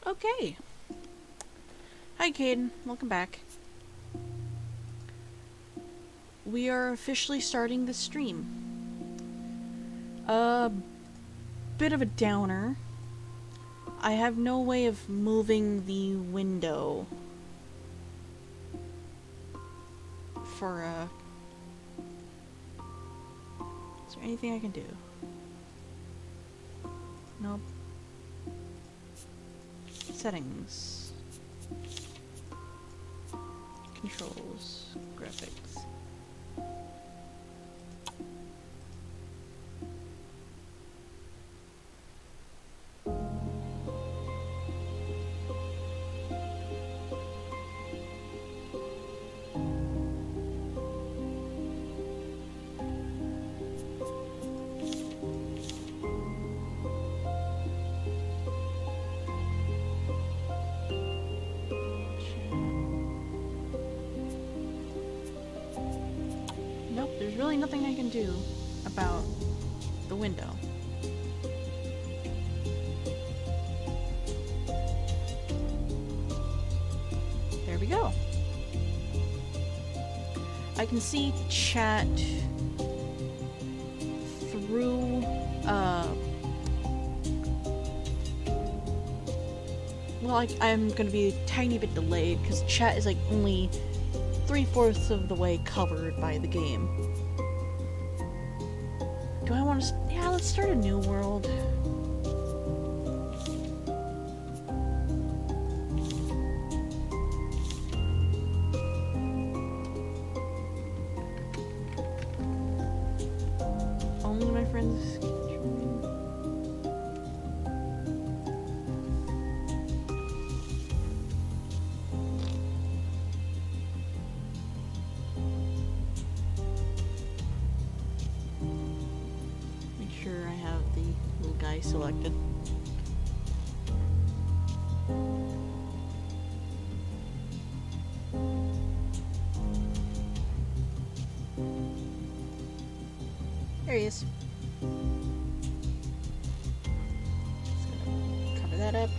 Okay. Hi, Caden. Welcome back. We are officially starting the stream. A bit of a downer. I have no way of moving the window for, Is there anything I can do? Nope. Settings. Controls. Graphics. Nope, there's really nothing I can do about the window. There we go. I can see chat through, well, I'm gonna be a tiny bit delayed because chat is like only 3/4 of the way covered by the game. Do I want to? Yeah, let's start a new world. Only my friends. Make sure I have the little guy selected. There he is. Just gonna cover that up.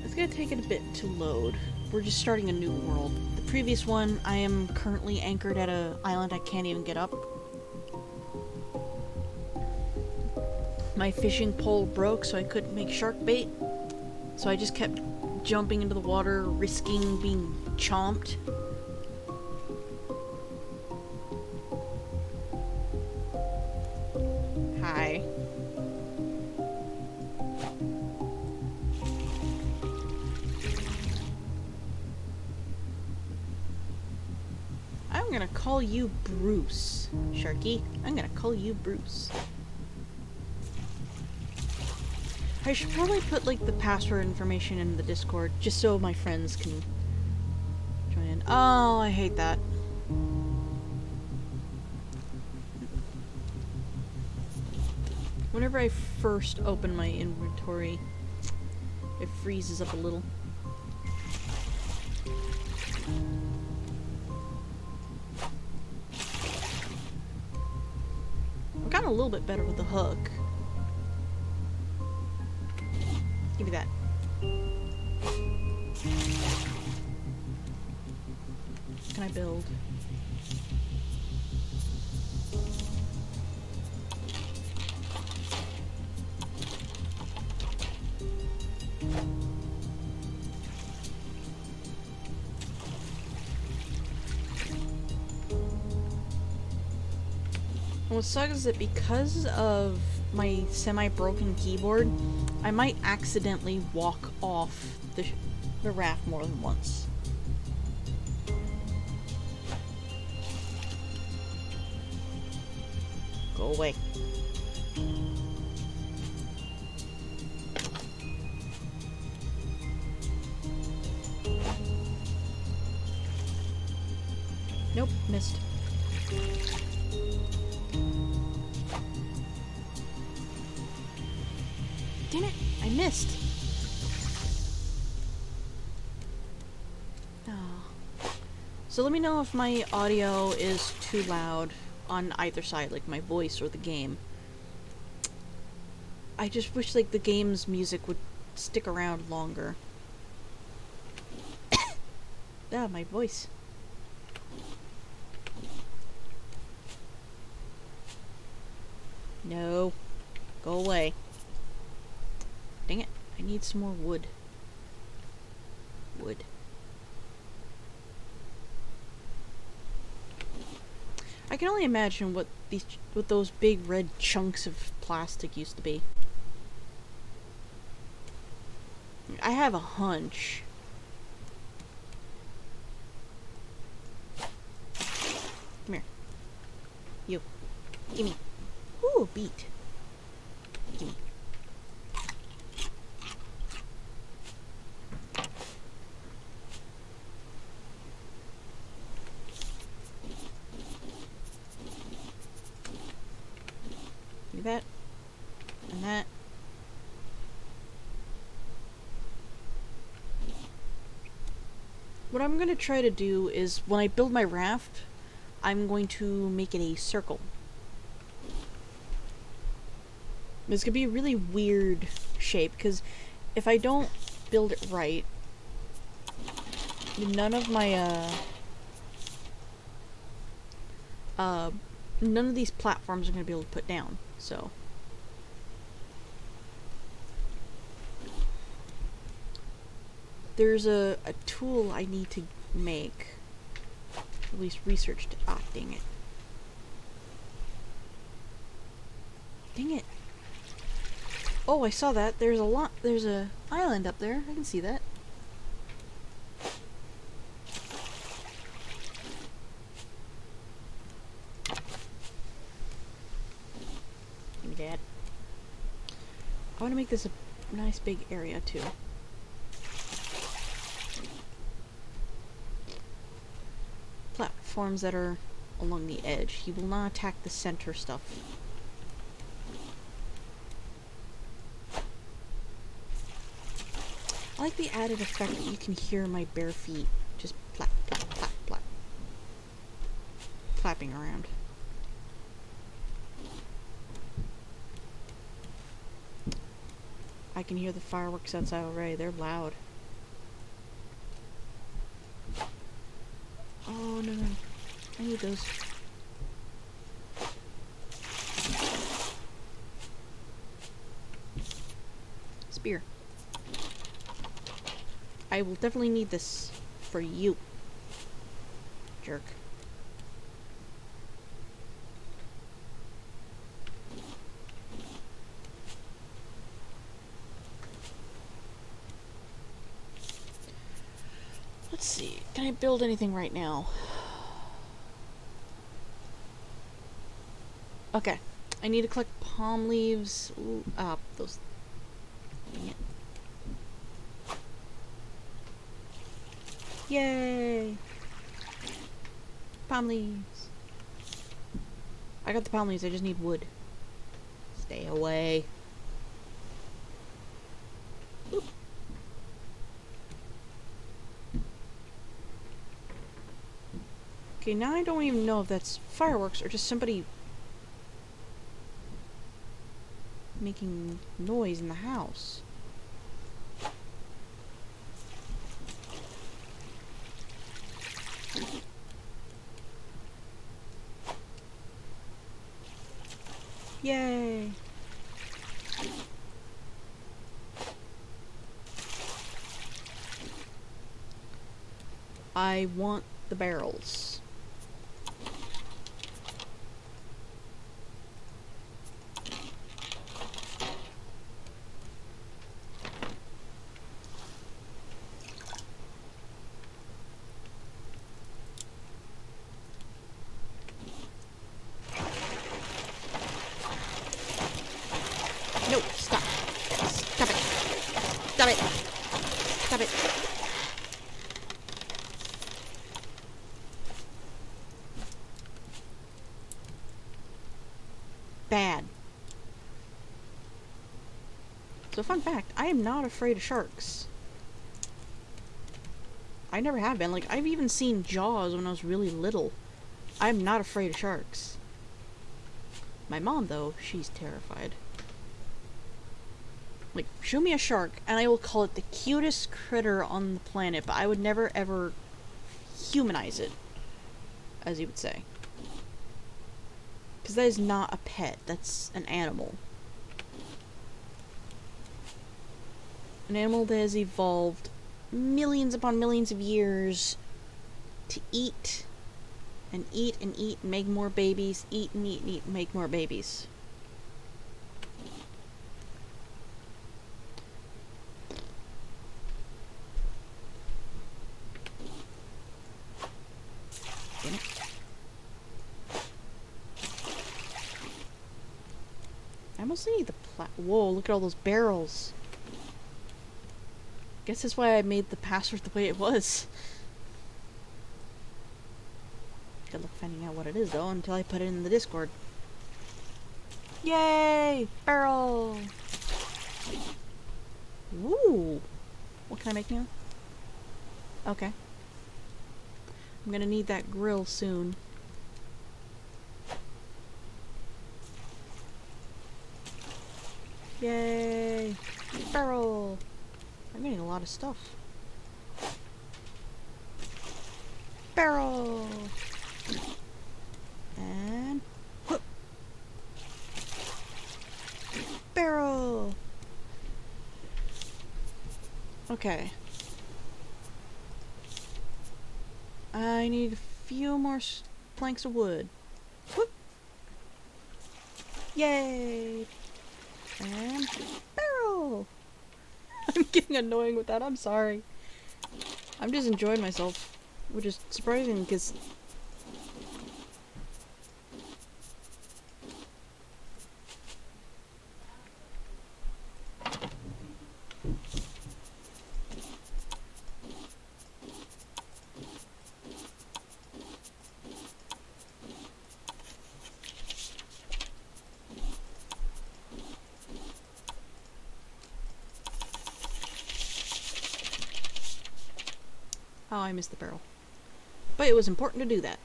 It's gonna take it a bit to load. We're just starting a new world. The previous one, I am currently anchored at an island I can't even get up. My fishing pole broke, so I couldn't make shark bait. So I just kept jumping into the water, risking being chomped. Hi. I'm gonna call you Bruce, Sharky. I'm gonna call you Bruce. I should probably put, like, the password information in the Discord, just so my friends can join in. Oh, I hate that. Whenever I first open my inventory, it freezes up a little. I've gotten a little bit better with the hook. Give me that. Can I build? What sucks is that because of my semi-broken keyboard, I might accidentally walk off the raft more than once. Go away. Nope, missed. Damn it! I missed! Oh. So let me know if my audio is too loud on either side, like my voice or the game. I just wish like the game's music would stick around longer. Ah, my voice. No. Go away. Dang it. I need some more wood. Wood. I can only imagine what those big red chunks of plastic used to be. I have a hunch. Come here. You. Gimme. Ooh, beet. Gimme. Do that. And that. What I'm going to try to do is, when I build my raft, I'm going to make it a circle. It's going to be a really weird shape, because if I don't build it right, none of my, none of these platforms are going to be able to put down, so. There's a tool I need to make. At least researched. Ah, dang it. Dang it. Oh, I saw that. There's a island up there. I can see that. Give me that. I want to make this a nice big area too. Platforms that are along the edge. He will not attack the center stuff. I like the added effect that you can hear my bare feet just plap, plap, plap, plap. Clapping around. I can hear the fireworks outside already. They're loud. Oh, no, no. I need those. Spear. I will definitely need this for you. Jerk. Let's see. Can I build anything right now? Okay. I need to collect palm leaves. Ooh, those. Dang it. Yay! Palm leaves. I got the palm leaves. I just need wood. Stay away. Oop. Okay, now I don't even know if that's fireworks or just somebody making noise in the house. Yay! I want the barrels. No, stop. Stop it. Stop it. Stop it. Bad. So fun fact, I am not afraid of sharks. I never have been. Like, I've even seen Jaws when I was really little. I'm not afraid of sharks. My mom, though, she's terrified. Like, show me a shark, and I will call it the cutest critter on the planet, but I would never, ever humanize it, as you would say. Because that is not a pet, that's an animal. An animal that has evolved millions upon millions of years to eat, and eat, and eat, and make more babies, eat, and eat, and eat, and make more babies. Damn it. I mostly need the whoa, look at all those barrels. Guess that's why I made the password the way it was. Good luck finding out what it is, though, until I put it in the Discord. Yay! Barrel! Ooh! What can I make now? Okay. I'm gonna need that grill soon. Yay! Barrel! I'm getting a lot of stuff. Barrel! And... whoop! Barrel! Okay. I need a few more planks of wood. Whoop! Yay! And... barrel! I'm getting annoying with that, I'm sorry. I'm just enjoying myself, which is surprising because... oh, I missed the barrel. But it was important to do that.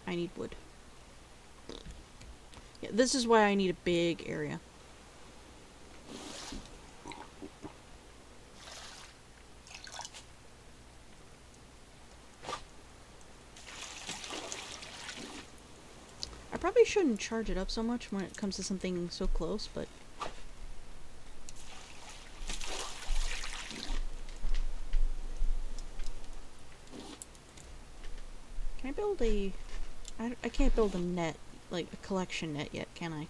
I need wood. Yeah, this is why I need a big area. I probably shouldn't charge it up so much when it comes to something so close, but... can I build a... I can't build a net, like a collection net yet, can I?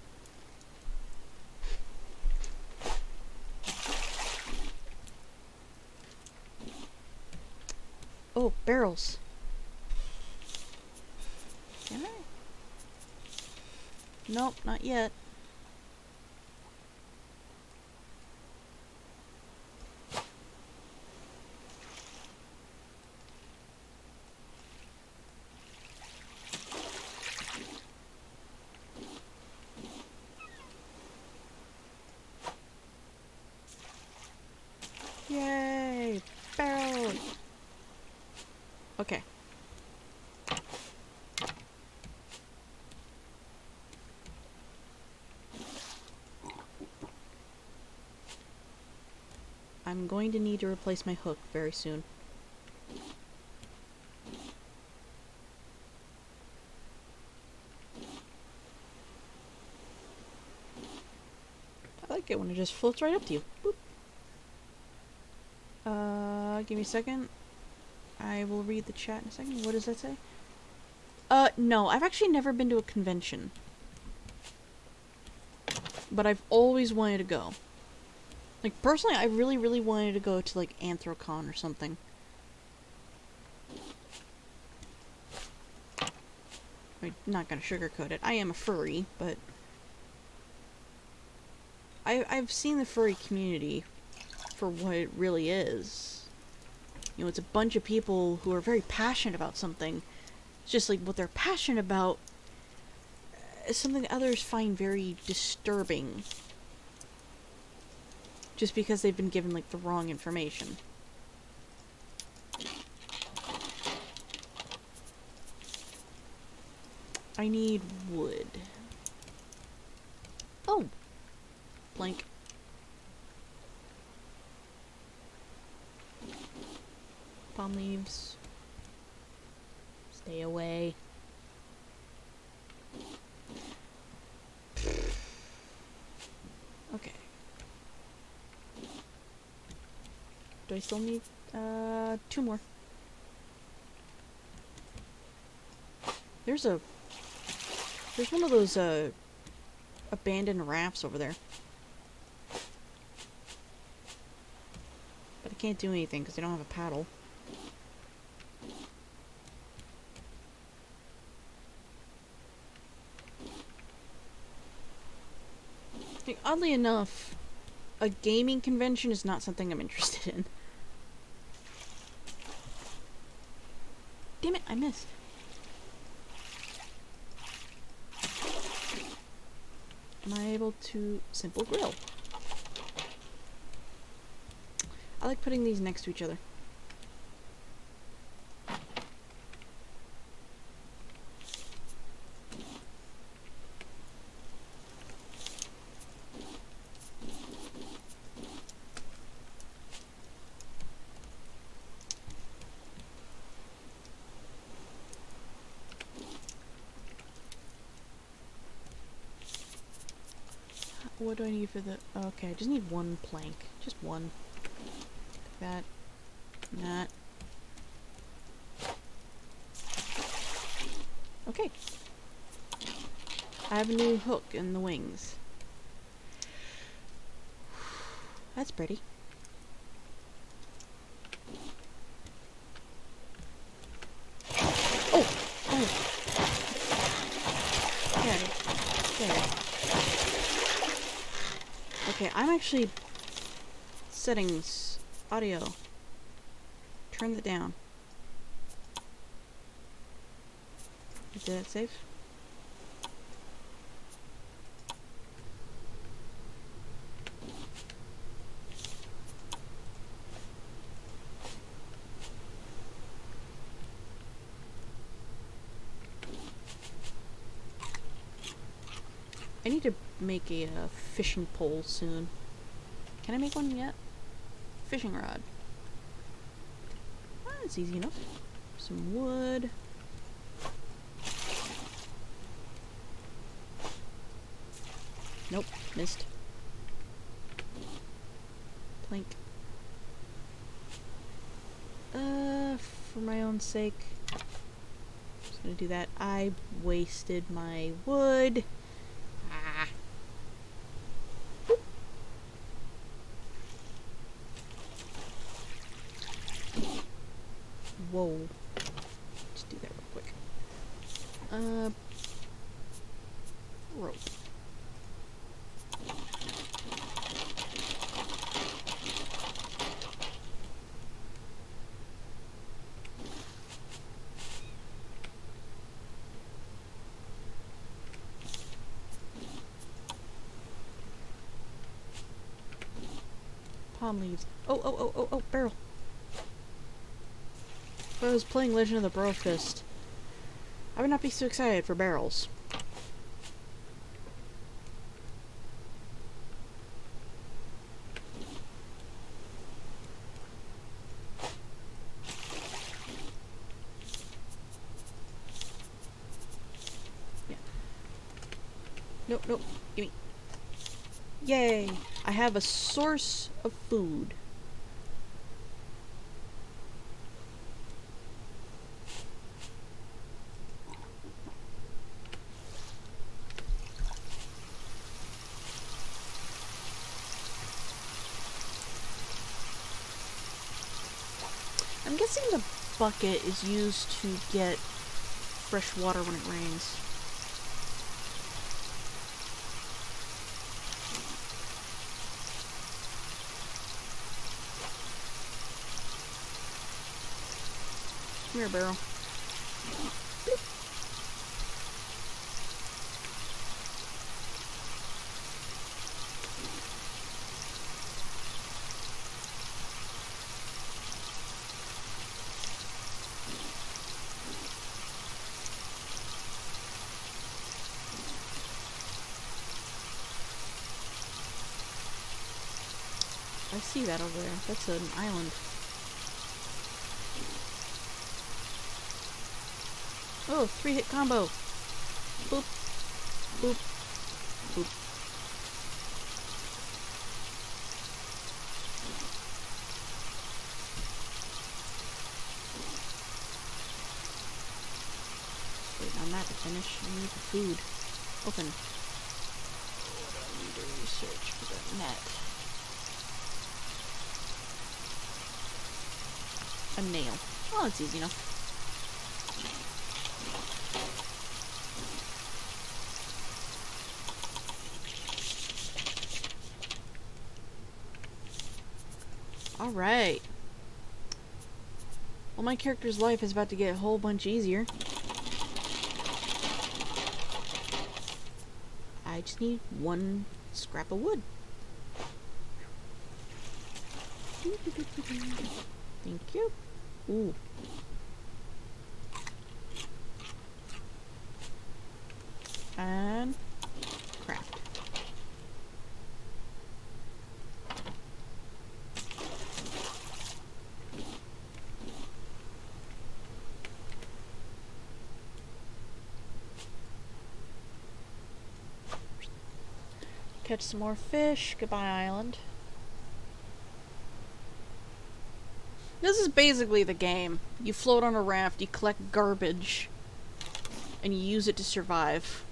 Oh, barrels. Can I? Nope, not yet. Yay! Barrel! Okay. I'm going to need to replace my hook very soon. I like it when it just floats right up to you. Boop. Give me a second. I will read the chat in a second. What does that say? No, I've actually never been to a convention. But I've always wanted to go. Like, personally, I really, really wanted to go to, like, Anthrocon or something. I'm not gonna sugarcoat it. I am a furry, but... I've seen the furry community for what it really is. You know, it's a bunch of people who are very passionate about something. It's just like what they're passionate about is something that others find very disturbing. just because they've been given, like, the wrong information. I need wood. Oh! Blank. Palm leaves. Stay away. Okay. Do I still need, 2 more? There's one of those, abandoned rafts over there. But I can't do anything because I don't have a paddle. Like, oddly enough, a gaming convention is not something I'm interested in. Damn it, I missed. Am I able to simple grill? I like putting these next to each other. What do I need for the... Okay, I just need 1 plank. Just 1. That. That. Okay. I have a new hook in the wings. That's pretty. Oh! Oh! There. Okay, I'm actually... Settings. Audio. Turn that down. Did that save? I need to make a fishing pole soon. Can I make one yet? Fishing rod. Ah, it's easy enough. Some wood. Nope, missed. Plank. For my own sake, I'm just gonna do that. I wasted my wood. Ah. Whoa. Let's do that real quick. Rope. Palm leaves. Oh, barrel. If I was playing Legend of the Brofist, I would not be so excited for barrels. Yeah. Nope. Gimme. Yay! I have a source of food. I'm guessing the bucket is used to get fresh water when it rains. Come here, barrel. I see that over there. That's an island. Oh, 3-hit combo. Boop. Boop. Boop. Wait on that to finish. I need the food. Open. What do I need to research for the net? A nail. Oh, that's easy enough. Alright. Well, my character's life is about to get a whole bunch easier. I just need one scrap of wood. Thank you. Ooh. And craft. Catch some more fish. Goodbye, island. This is basically the game. You float on a raft, you collect garbage, and you use it to survive.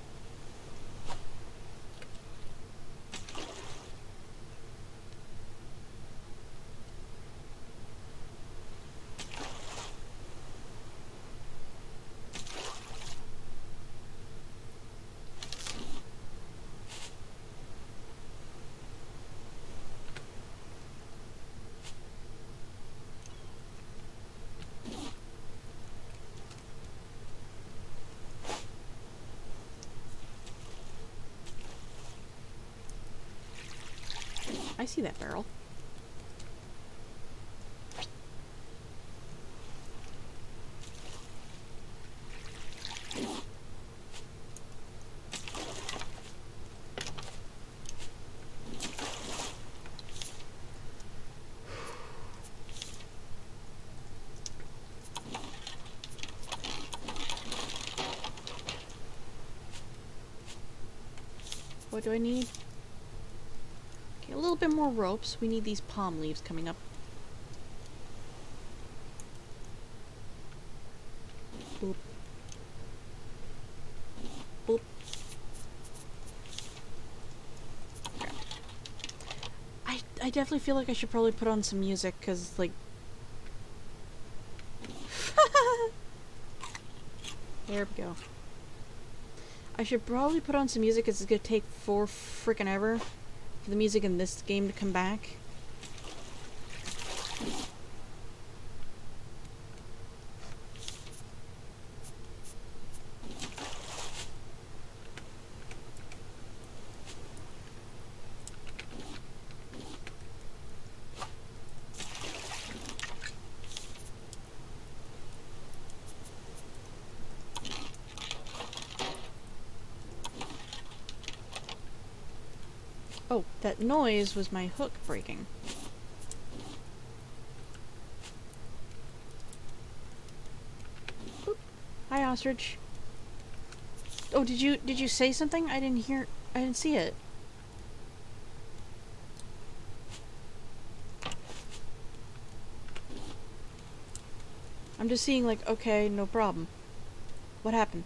I see that barrel. What do I need? Okay, a little bit more ropes. We need these palm leaves coming up. Boop. Boop. Okay. I definitely feel like I should probably put on some music, because, like... There we go. I should probably put on some music, because it's gonna take frickin' ever for the music in this game to come back. Oh, that noise was my hook breaking. Oop. Hi, ostrich. Oh, did you say something? I didn't see it. I'm just seeing, like, okay, no problem. What happened?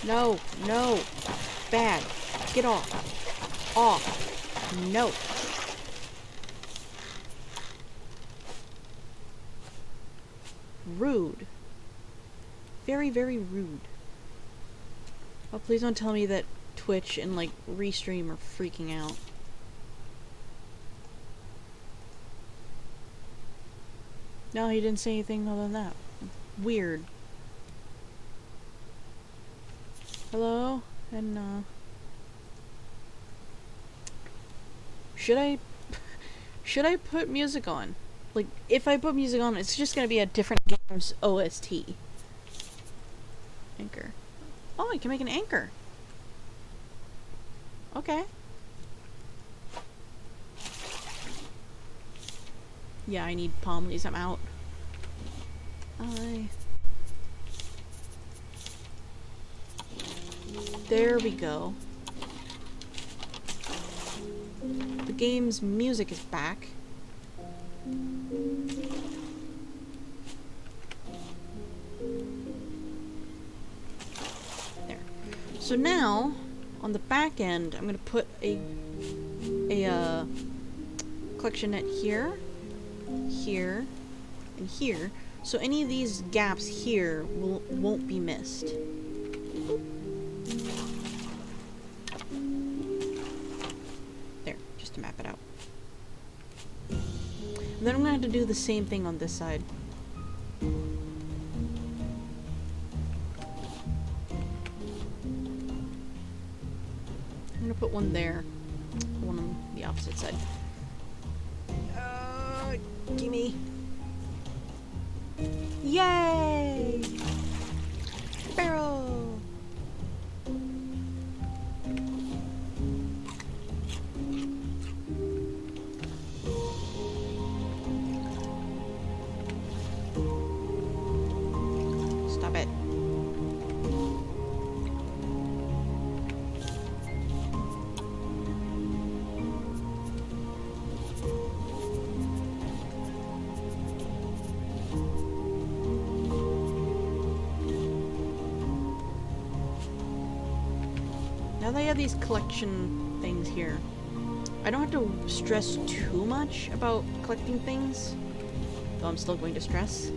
No, no. Bad. Get off. Off. No. Rude. Very, very rude. Oh, please don't tell me that Twitch and, like, Restream are freaking out. No, he didn't say anything other than that. Weird. Hello? And, should I put music on? Like, if I put music on, it's just gonna be a different game's OST. Anchor. Oh, I can make an anchor. Okay. Yeah, I need palm leaves. I'm out. There we go. The game's music is back. There. So now, on the back end, I'm gonna put a collection net here, here, and here. So any of these gaps here won't be missed. There, just to map it out. And then I'm gonna have to do the same thing on this side. I'm gonna put one there, one on the opposite side. Gimme. Yay! Barrel! Stop it. Now that I have these collection things here, I don't have to stress too much about collecting things, though I'm still going to stress.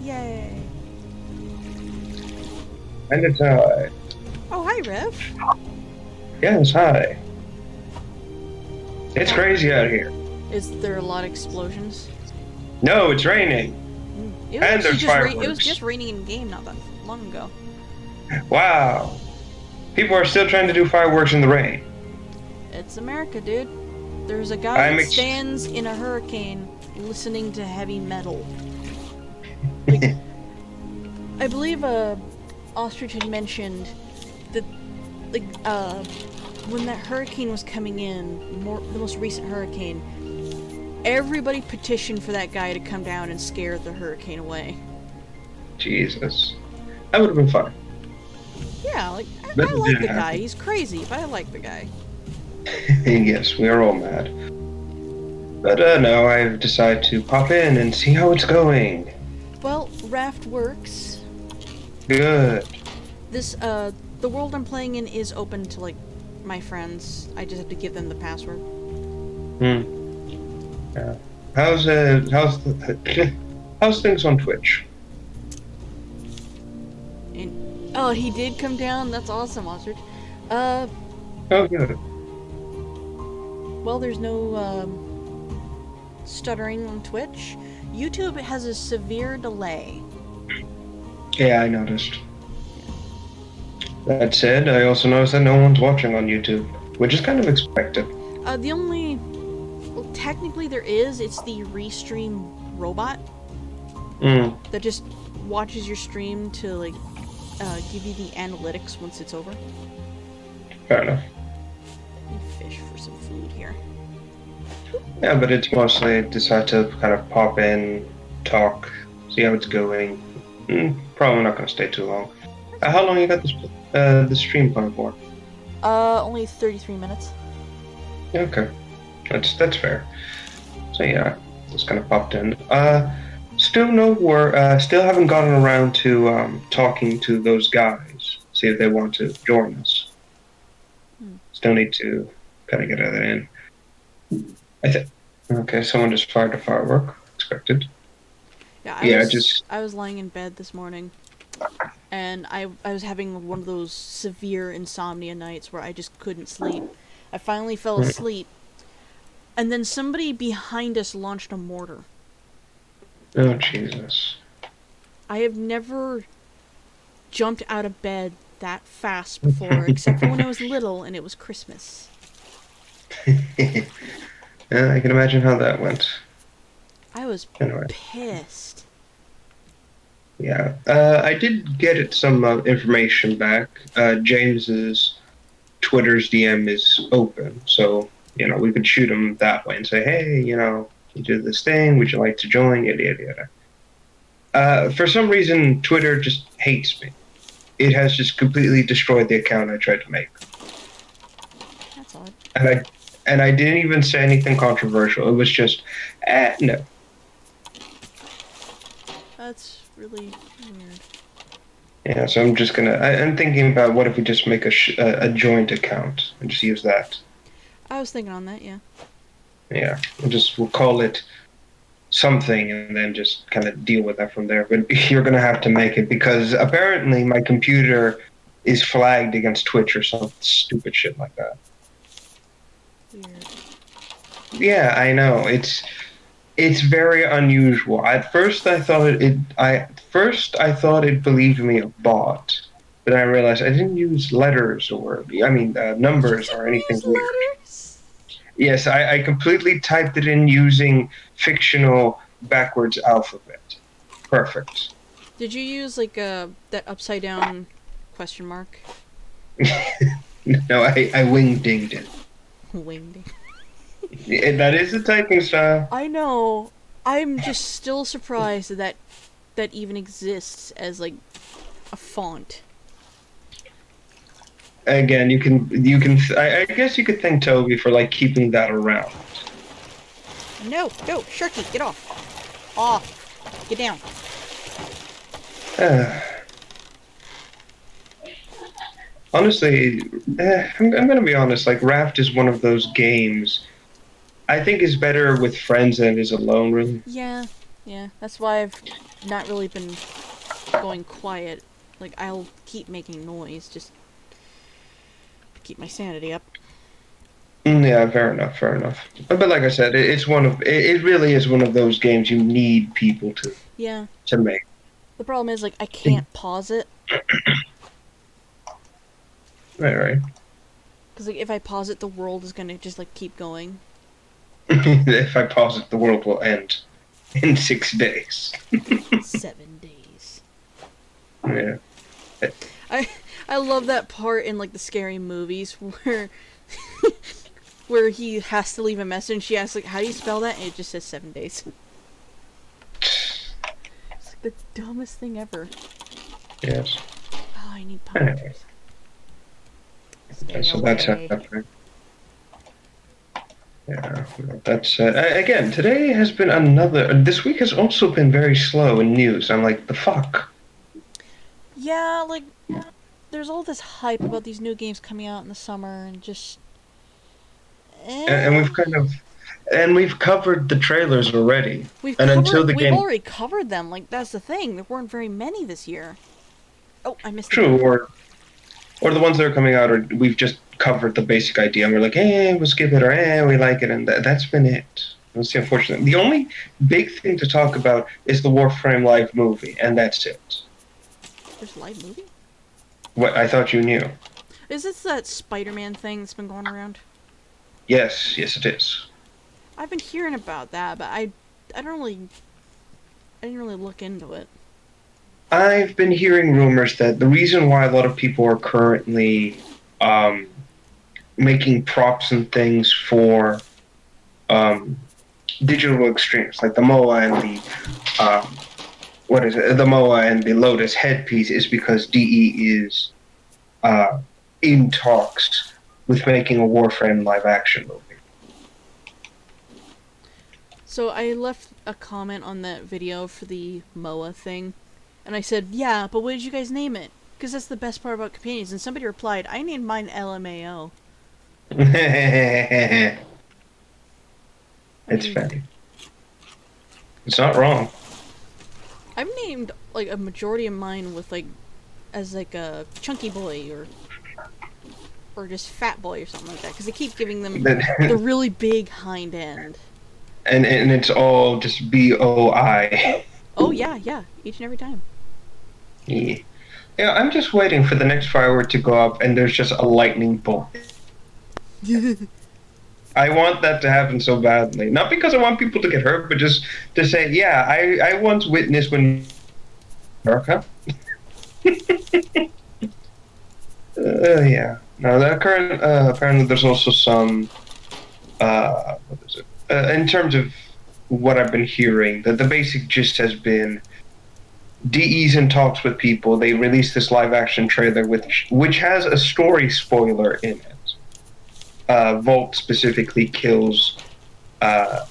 Yay! And it's hi. Oh, hi, Rev. Yes, hi. It's crazy out here. Is there a lot of explosions? No, it's raining. It was, And there's fireworks. It was just raining in game not that long ago. Wow. People are still trying to do fireworks in the rain. It's America, dude. There's a guy that stands in a hurricane listening to heavy metal. Like, I believe Ostrich had mentioned that, like, when that hurricane was coming in, the most recent hurricane, everybody petitioned for that guy to come down and scare the hurricane away. Jesus. That would have been fun. Yeah, like, I like the guy. He's crazy, but I like the guy. Yes, we are all mad. But no, I've decided to pop in and see how it's going. Well, Raft works. Good. This, the world I'm playing in is open to, like, my friends. I just have to give them the password. Yeah. How's things on Twitch? Oh, he did come down? That's awesome, Ostrich. Oh, good. Well, there's no, stuttering on Twitch. YouTube has a severe delay. Yeah, I noticed. That said, I also noticed that no one's watching on YouTube, which is kind of expected. Well, technically there is. It's the restream robot that just watches your stream to, like, give you the analytics once it's over. Fair enough. Let me fish for some food here. Yeah, but it's mostly decide to kind of pop in, talk, see how it's going. Probably not going to stay too long. How long you got this stream planned for? Only 33 minutes. Okay, that's fair. So yeah, just kind of popped in. Still still haven't gotten around to talking to those guys. See if they want to join us. Still need to kind of get that in. Okay, someone just fired a firework. Expected. Yeah, I was lying in bed this morning, and I was having one of those severe insomnia nights where I just couldn't sleep. I finally fell asleep, and then somebody behind us launched a mortar. Oh, Jesus. I have never jumped out of bed that fast before, except for when I was little and it was Christmas. Yeah, I can imagine how that went. I was Anyway, pissed. yeah. I did get some information back. James's Twitter's DM is open, so we could shoot him that way and say, hey, you do this thing. Would you like to join? Yada yada yada. For some reason, Twitter just hates me. It has just completely destroyed the account I tried to make. That's odd. And I didn't even say anything controversial. It was just, no. That's really weird. Yeah, so I'm just gonna. I'm thinking about what if we just make a joint account and just use that. I was thinking on that, yeah. Yeah, we'll call it something and then just kind of deal with that from there. But you're gonna have to make it because apparently my computer is flagged against Twitch or some stupid shit like that. Weird. Yeah, I know. It's very unusual. At first, I thought I thought it believed me a bot, but I realized I didn't use letters You numbers or didn't anything use weird. letters? Yes, I completely typed it in using fictional backwards alphabet. Perfect. Did you use like that upside down question mark? No, I wing-dinged it. Winged. That is the typing style. I know. I'm just still surprised that even exists as like a font. Again, you can. I guess you could thank Toby for like keeping that around. No, Sharky, get off. Off. Get down. Honestly, I'm going to be honest. Like Raft is one of those games I think is better with friends than it is alone. Really. Yeah. That's why I've not really been going quiet. Like I'll keep making noise just to keep my sanity up. Yeah, fair enough. But like I said, it really is one of those games you need people Yeah. to make. The problem is like I can't pause it. Right. Because like if I pause it, the world is gonna just like keep going. If I pause it, the world will end in 6 days. 7 days. Yeah. I love that part in like the scary movies where where he has to leave a message and she asks like how do you spell that and it just says 7 days. It's like the dumbest thing ever. Yes. Oh, I need pumpkins. So that's happening. Yeah, that's again. Today has been another. This week has also been very slow in news. I'm like, the fuck. Yeah, like there's all this hype about these new games coming out in the summer and just. And we've covered the trailers already. We've already covered them. Like that's the thing. There weren't very many this year. Oh, I missed. True, or the ones that are coming out, or we've just covered the basic idea, and we're like, hey, we'll skip it, or hey, we like it, and that's been it. That's the unfortunate. The only big thing to talk about is the Warframe live movie, and that's it. There's a live movie? What I thought you knew. Is this that Spider-Man thing that's been going around? Yes, it is. I've been hearing about that, but I didn't really look into it. I've been hearing rumors that the reason why a lot of people are currently making props and things for digital extremes, like the MOA and the MOA and the Lotus headpiece, is because DE is in talks with making a Warframe live action movie. So I left a comment on that video for the MOA thing, and I said, yeah, but what did you guys name it? Because that's the best part about companions. And somebody replied, I named mine LMAO. It's funny. It's not wrong. I've named like a majority of mine with like as like a chunky boy or just fat boy or something like that because they keep giving them the really big hind end. And it's all just BOI. Oh yeah, each and every time. Yeah. I'm just waiting for the next firework to go up and there's just a lightning bolt. I want that to happen so badly. Not because I want people to get hurt, but just to say, yeah, I once witnessed when America. Yeah. Now the current apparently there's also some what is it? In terms of what I've been hearing, that the basic gist has been DE's in talks with people. They released this live action trailer which has a story spoiler in it. Volt specifically kills a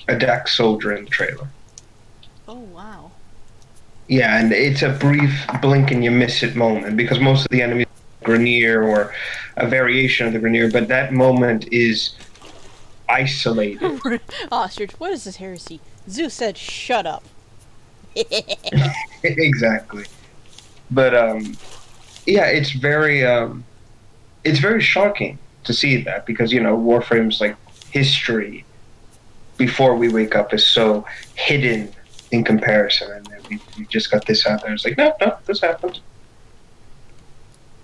Dax soldier in the trailer. Oh, wow. Yeah, and it's a brief blink and you miss it moment because most of the enemies are Grenier or a variation of the Grenier, but that moment is isolated. Ostrich, what is this heresy? Zeus said, shut up. Exactly. But yeah, it's very shocking to see that because Warframe's like history before we wake up is so hidden in comparison, and then we just got this out there. It's like no, this happened.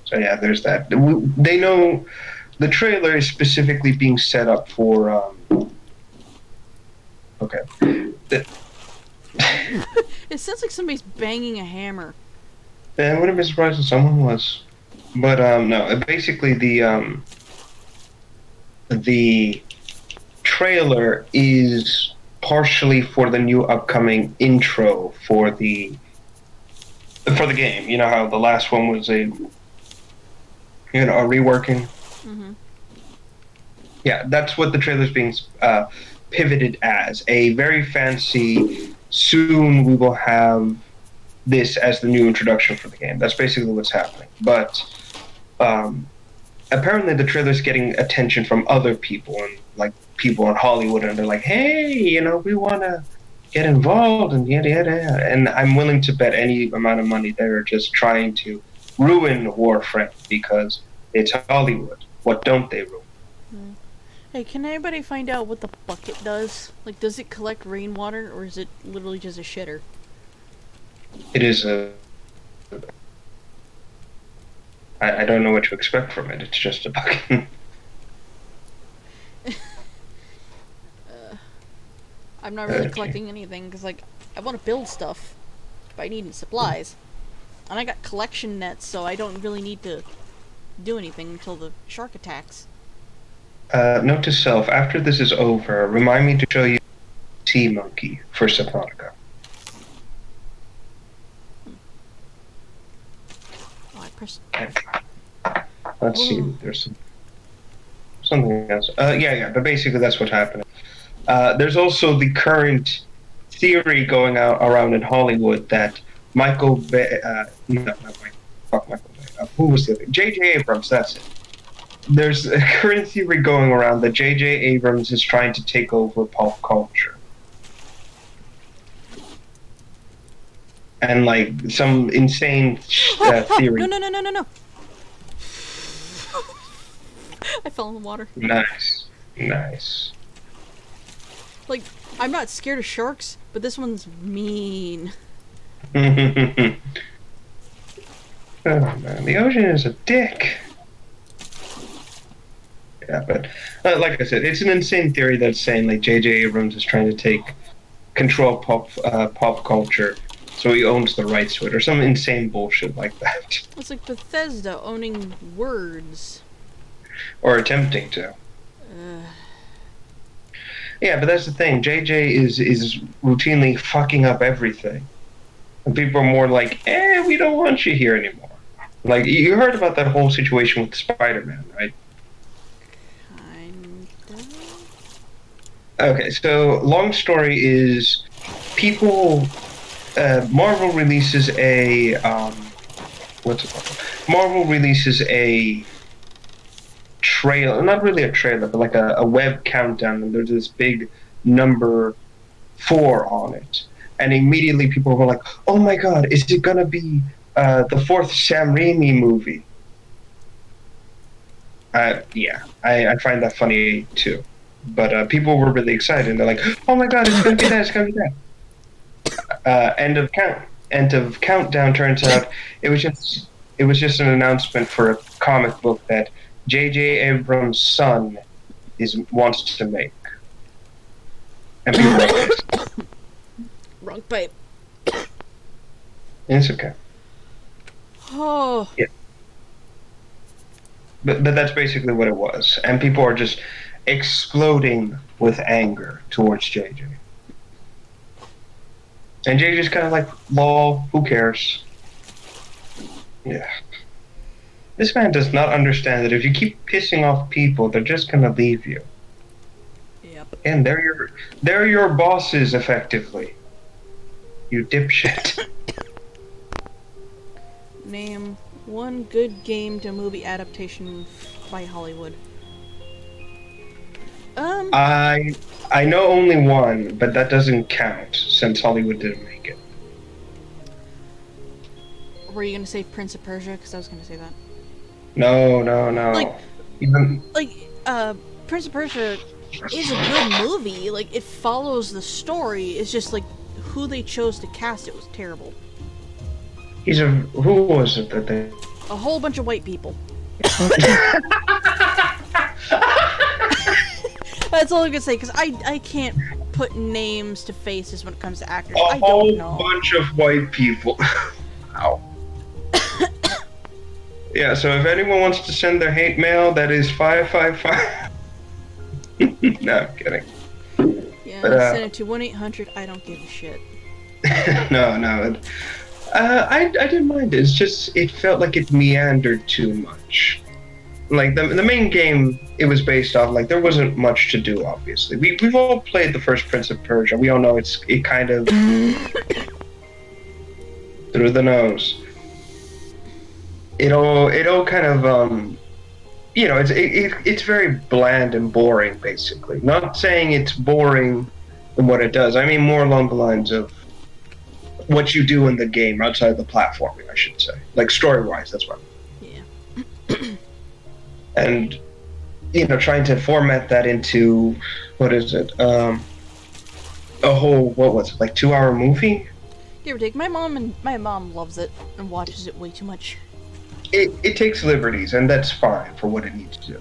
So yeah, there's that. They know the trailer is specifically being set up for. Okay. It sounds like somebody's banging a hammer. I wouldn't be surprised if someone was, but no. Basically, the trailer is partially for the new upcoming intro for the game. You know how the last one was a reworking. Mm-hmm. Yeah, that's what the trailer's being pivoted as. A very fancy. Soon we will have this as the new introduction for the game. That's basically what's happening. But apparently the trailer's getting attention from other people and like people in Hollywood, and they're like, hey, we want to get involved and yada yada. And I'm willing to bet any amount of money they're just trying to ruin Warframe because it's Hollywood. What don't they ruin? Hey, can anybody find out what the bucket does? Like, does it collect rainwater, or is it literally just a shitter? It is a. I don't know what to expect from it. It's just a bucket. I'm not really collecting anything, because, like, I want to build stuff, but I need supplies. And I got collection nets, so I don't really need to do anything until the shark attacks. Note to self, after this is over, remind me to show you Sea Monkey for Subnautica. Oh, I pressed... Let's see, there's something else. Yeah, but basically that's what's happening. There's also the current theory going out around in Hollywood that Michael Bay, not Michael Bay, who was the other? J.J. Abrams, that's it. There's a current theory going around that J.J. Abrams is trying to take over pop culture. And, like, some insane theory. No. I fell in the water. Nice. Like, I'm not scared of sharks, but this one's mean. Oh, man, the ocean is a dick. Yeah, but like I said, it's an insane theory that's saying like J.J. Abrams is trying to take control of pop culture, so he owns the rights to it, or some insane bullshit like that. It's like Bethesda owning words. Or attempting to. Yeah, but that's the thing. JJ is routinely fucking up everything, and people are more like, we don't want you here anymore. Like, you heard about that whole situation with Spider-Man, right? Okay, so long story is people. Marvel releases a what's it called? Marvel releases a trailer, not really a trailer, but like a web countdown, and there's this big number 4 on it, and immediately people were like, "Oh my God, is it gonna be the 4th Sam Raimi movie?" Yeah, I find that funny too. But people were really excited, and they're like, "Oh my God, it's gonna be that! It's gonna be that!" End of countdown. Turns out it was just an announcement for a comic book that J.J. Abrams' son wants to make, and people are pissed. Wrong pipe. It's okay. Oh. Yeah. But that's basically what it was, and people are just exploding with anger towards JJ. And JJ's kind of like, lol, who cares? Yeah. This man does not understand that if you keep pissing off people, they're just gonna leave you. Yep. And they're your bosses, effectively. You dipshit. Name one good game to movie adaptation by Hollywood. I know only one, but that doesn't count since Hollywood didn't make it. Were you gonna say Prince of Persia? Because I was gonna say that. No. Prince of Persia is a good movie. Like, it follows the story. It's just like who they chose to cast it was terrible. Who was it that they? A whole bunch of white people. That's all I'm gonna say, because I can't put names to faces when it comes to actors. I don't know. A whole bunch of white people. Ow. Yeah, so if anyone wants to send their hate mail, that is 555. No, I'm kidding. Yeah, But, send it to 1-800 I don't give a shit. No. I didn't mind it. It's just, it felt like it meandered too much. Like, the main game it was based off, like, there wasn't much to do, obviously. We've all played the first Prince of Persia. We all know it kind of... through the nose. It all kind of, it's very bland and boring, basically. Not saying it's boring in what it does. I mean more along the lines of what you do in the game outside of the platforming, I should say. Like, story-wise, that's what I mean. Yeah. And, trying to format that into, what is it, a whole, what was it, like 2-hour movie? Give or take. My mom loves it and watches it way too much. It takes liberties, and that's fine for what it needs to do.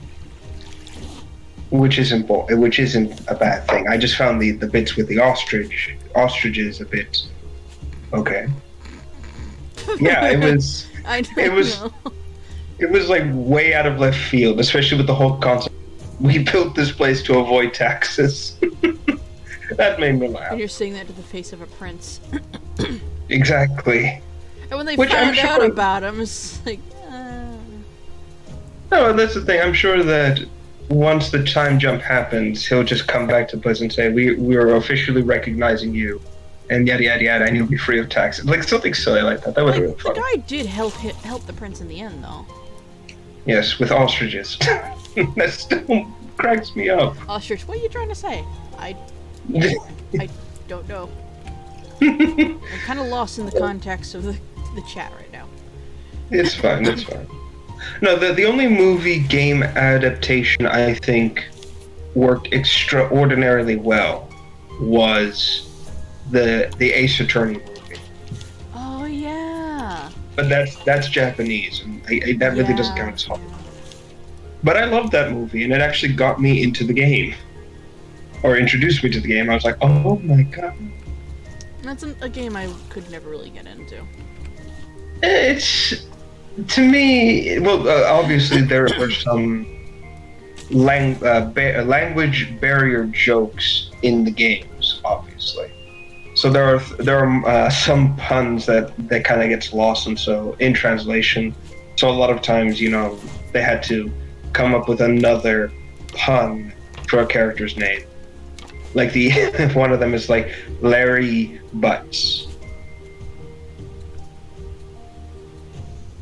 Which isn't a bad thing. I just found the bits with the ostriches a bit okay. Yeah, it was. It was like way out of left field, especially with the whole concept. We built this place to avoid taxes. That made me laugh. And you're saying that to the face of a prince. Exactly. And when they found out about him, it's like, No, that's the thing. I'm sure that once the time jump happens, he'll just come back to us and say, we're officially recognizing you, and yada yada yada, and you'll be free of taxes. Like, something silly like that. That would be really fun. The guy did help the prince in the end, though. Yes, with ostriches. That still cracks me up. Ostrich, what are you trying to say? I don't know. I'm kind of lost in the context of the chat right now. It's fine. No, the only movie game adaptation I think worked extraordinarily well was the Ace Attorney movie. Oh yeah. But that's Japanese, and that really doesn't count as Hollywood. But I loved that movie, and it actually got me into the game, or introduced me to the game. I was like, oh my god. That's a game I could never really get into. It's, to me, well, obviously there are some language barrier jokes in the games, obviously. So there are some puns that kind of gets lost, and so in translation. So a lot of times, they had to come up with another pun for a character's name. Like one of them is like Larry Butts.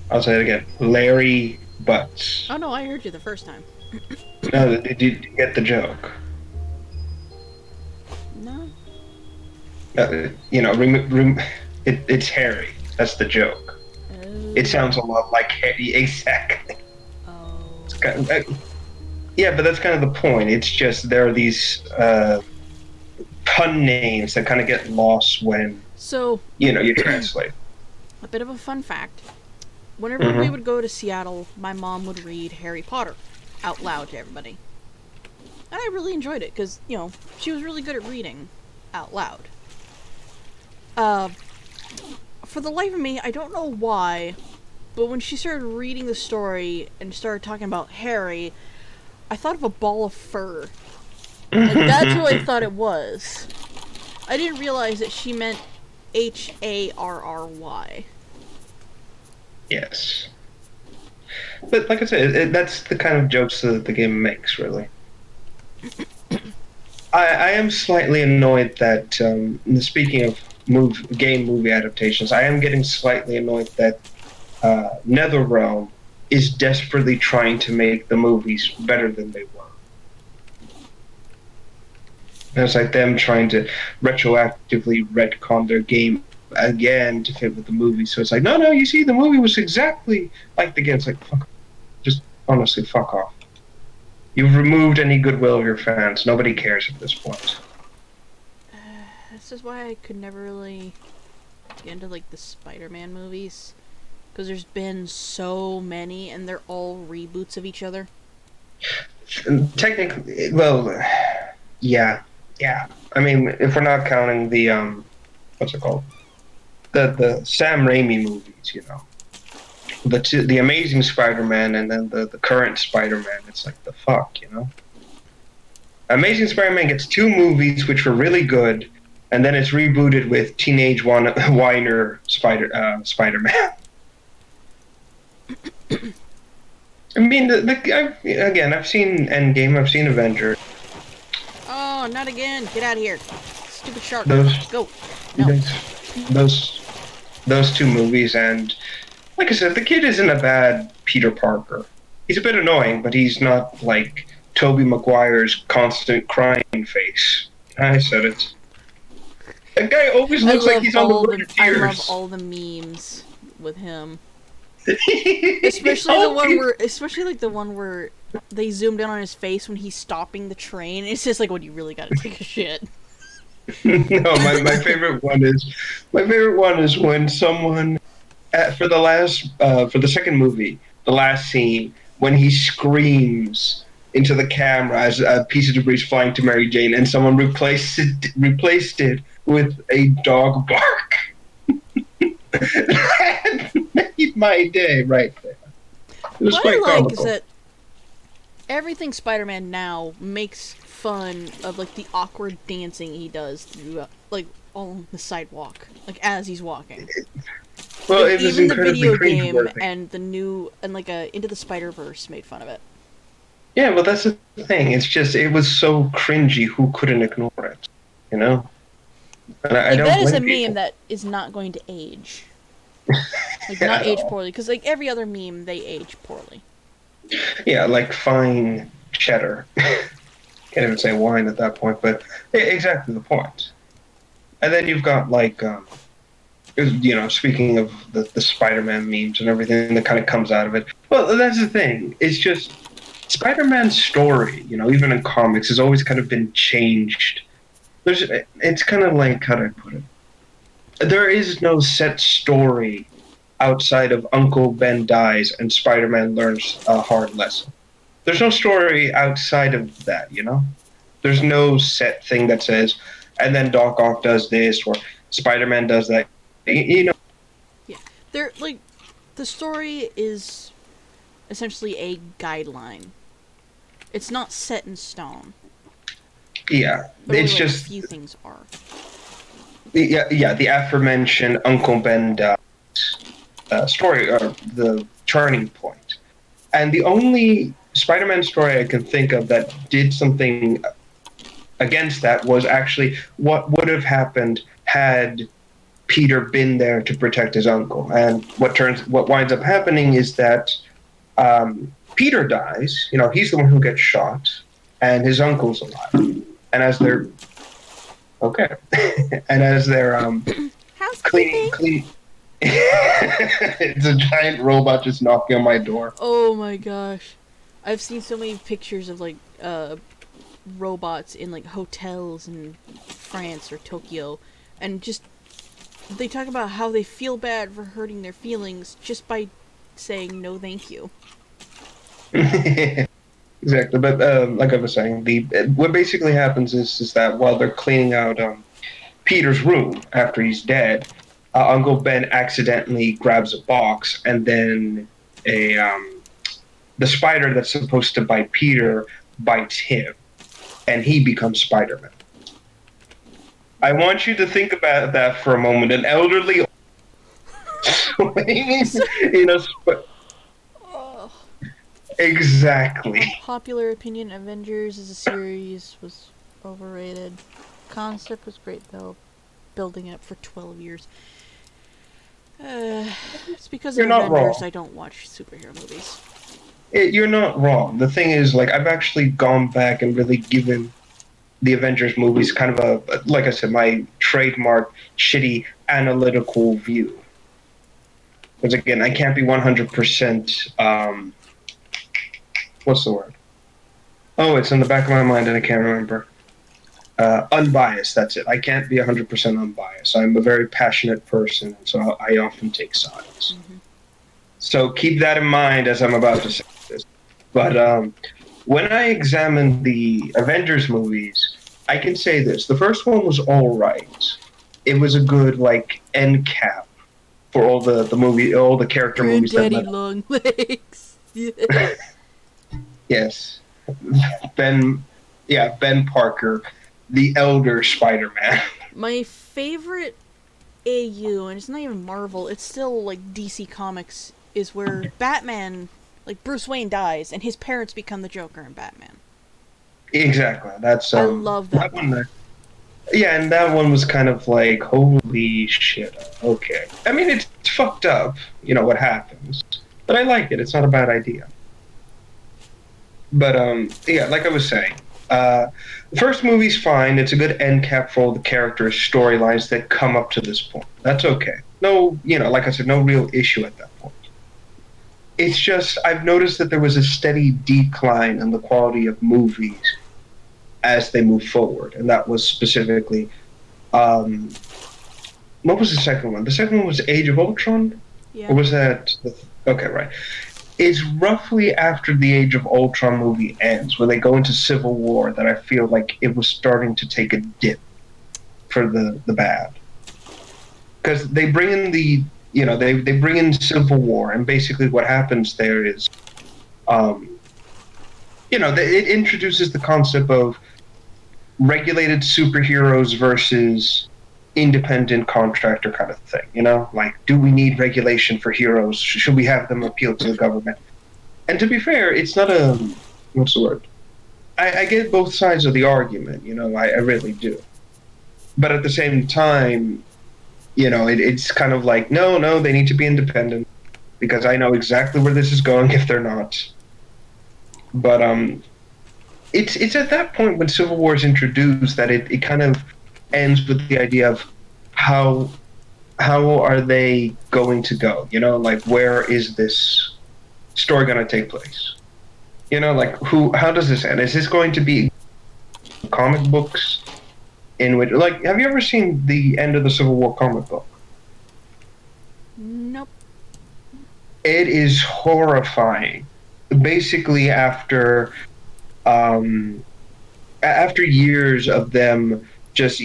I'll say it again. Larry Butts. Oh no, I heard you the first time. No, did you get the joke? No. It's Harry. That's the joke. It sounds a lot like Harry, exactly. Oh. It's kind of, yeah, but that's kind of the point. It's just there are these pun names that kind of get lost when you translate. A bit of a fun fact. Whenever we would go to Seattle, my mom would read Harry Potter out loud to everybody. And I really enjoyed it because, she was really good at reading out loud. For the life of me, I don't know why, but when she started reading the story and started talking about Harry, I thought of a ball of fur. And that's what I thought it was. I didn't realize that she meant Harry. Yes. But like I said, that's the kind of jokes that the game makes, really. I am slightly annoyed that, speaking of movie adaptations, I am getting slightly annoyed that NetherRealm is desperately trying to make the movies better than they were. And it's like them trying to retroactively retcon their game again to fit with the movie. So it's like, no, you see, the movie was exactly like the game. It's like, fuck, just honestly, fuck off. You've removed any goodwill of your fans. Nobody cares at this point. This is why I could never really get into, like, the Spider-Man movies. Because there's been so many, and they're all reboots of each other. Technically, well, yeah. I mean, if we're not counting the, what's it called? The Sam Raimi movies, the Amazing Spider-Man and then the current Spider-Man. It's like, the fuck, Amazing Spider-Man gets 2 movies which were really good, and then it's rebooted with teenage whiner Spider-Man. I mean, I've seen Endgame, I've seen Avengers. Oh, not again! Get out of here, stupid shark! Go. No. Those 2 movies, and like I said, the kid isn't a bad Peter Parker. He's a bit annoying, but he's not like Tobey Maguire's constant crying face. I said it. That guy always looks like he's on the verge of tears. I love all the memes with him. Especially the one where they zoomed in on his face when he's stopping the train. It's just like, when you really gotta take a shit. No, my favorite one is when someone for the second movie, the last scene, when he screams into the camera as a piece of debris is flying to Mary Jane, and someone replaced it with a dog bark. That made my day right there. It was quite what I like comical. is that everything Spider-Man now makes fun of, like, the awkward dancing he does through, like, on the sidewalk, like, as he's walking. Well, it was even the video incredibly game and the new Into the Spider-Verse made fun of it. Yeah, well, that's the thing. It's just, it was so cringy. Who couldn't ignore it? And I don't that is a blame people. meme that is not going to age. Like, not age poorly, because, like, every other meme, they age poorly. Yeah, like fine cheddar. Can't even say wine at that point, but exactly the point. And then you've got, like, speaking of the Spider-Man memes and everything that kind of comes out of it. Well, that's the thing. It's just Spider-Man's story, even in comics, has always kind of been changed. It's kind of like, how do I put it? There is no set story outside of Uncle Ben dies and Spider-Man learns a hard lesson. There's no story outside of that, There's no set thing that says, and then Doc Ock does this, or Spider-Man does that. Yeah. The story is essentially a guideline. It's not set in stone. Yeah, but it's only, just a few things are. Yeah, the aforementioned Uncle Ben story, or the turning point. And the only Spider-Man story I can think of that did something against that was actually what would have happened had Peter been there to protect his uncle. And what winds up happening is that Peter dies. He's the one who gets shot, and his uncle's alive. And as they're cleaning. It's a giant robot just knocking on my door. Oh my gosh. I've seen so many pictures of, like, robots in, like, hotels in France or Tokyo, and just, they talk about how they feel bad for hurting their feelings just by saying no thank you. exactly. But like I was saying, the what basically happens is that while they're cleaning out Peter's room after he's dead, Uncle Ben accidentally grabs a box, and then a the spider that's supposed to bite Peter bites him, and he becomes Spider-Man. I want you to think about that for a moment. An elderly swinging in a Oh. exactly. Unpopular opinion: Avengers as a series was overrated. Concept was great though. Building it for 12 years. It's because of You're not Avengers wrong. I don't watch superhero movies. You're not wrong. The thing is, like, I've actually gone back and really given the Avengers movies kind of like I said, my trademark shitty analytical view. Because again, I can't be 100%. What's the word? Oh, it's in the back of my mind and I can't remember. Unbiased. That's it. I can't be 100% unbiased. I'm a very passionate person, so I often take sides. Mm-hmm. So keep that in mind as I'm about to say this. But when I examine the Avengers movies, I can say this: the first one was all right. It was a good like end cap for all the character movies that Granddaddy led up. long legs. Yes. Yes, Ben, yeah, Ben Parker, the elder Spider-Man. My favorite AU, and it's not even Marvel, it's still like DC Comics, is where Batman, like Bruce Wayne dies and his parents become the Joker and Batman. Exactly. That's I love that that one. one. Yeah, and that one was kind of like, holy shit. Okay. I mean, it's fucked up, what happens, but I like it. It's not a bad idea. But yeah, like I was saying, the first movie's fine. It's a good end cap for all the characters, storylines that come up to this point. That's okay. No, like I said, no real issue at that point. It's just I've noticed that there was a steady decline in the quality of movies as they move forward, and that was specifically um, what was the second one? The second one was Age of Ultron, Yeah. or was that okay? Right. It's roughly after the Age of Ultron movie ends, where they go into Civil War, that I feel like it was starting to take a dip for the bad, because they bring in they bring in Civil War, and basically what happens there is um, it introduces the concept of regulated superheroes versus independent contractor kind of thing. Like, do we need regulation for heroes? Should we have them appeal to the government? And to be fair, it's not a what's the word? I get both sides of the argument. I really do. But at the same time, it's kind of like, no, they need to be independent because I know exactly where this is going if they're not. But it's at that point when Civil War is introduced that it kind of ends with the idea of how are they going to go? Like, where is this story going to take place? Like, how does this end? Is this going to be comic books in which, like, have you ever seen the end of the Civil War comic book? Nope. It is horrifying. Basically, after years of them just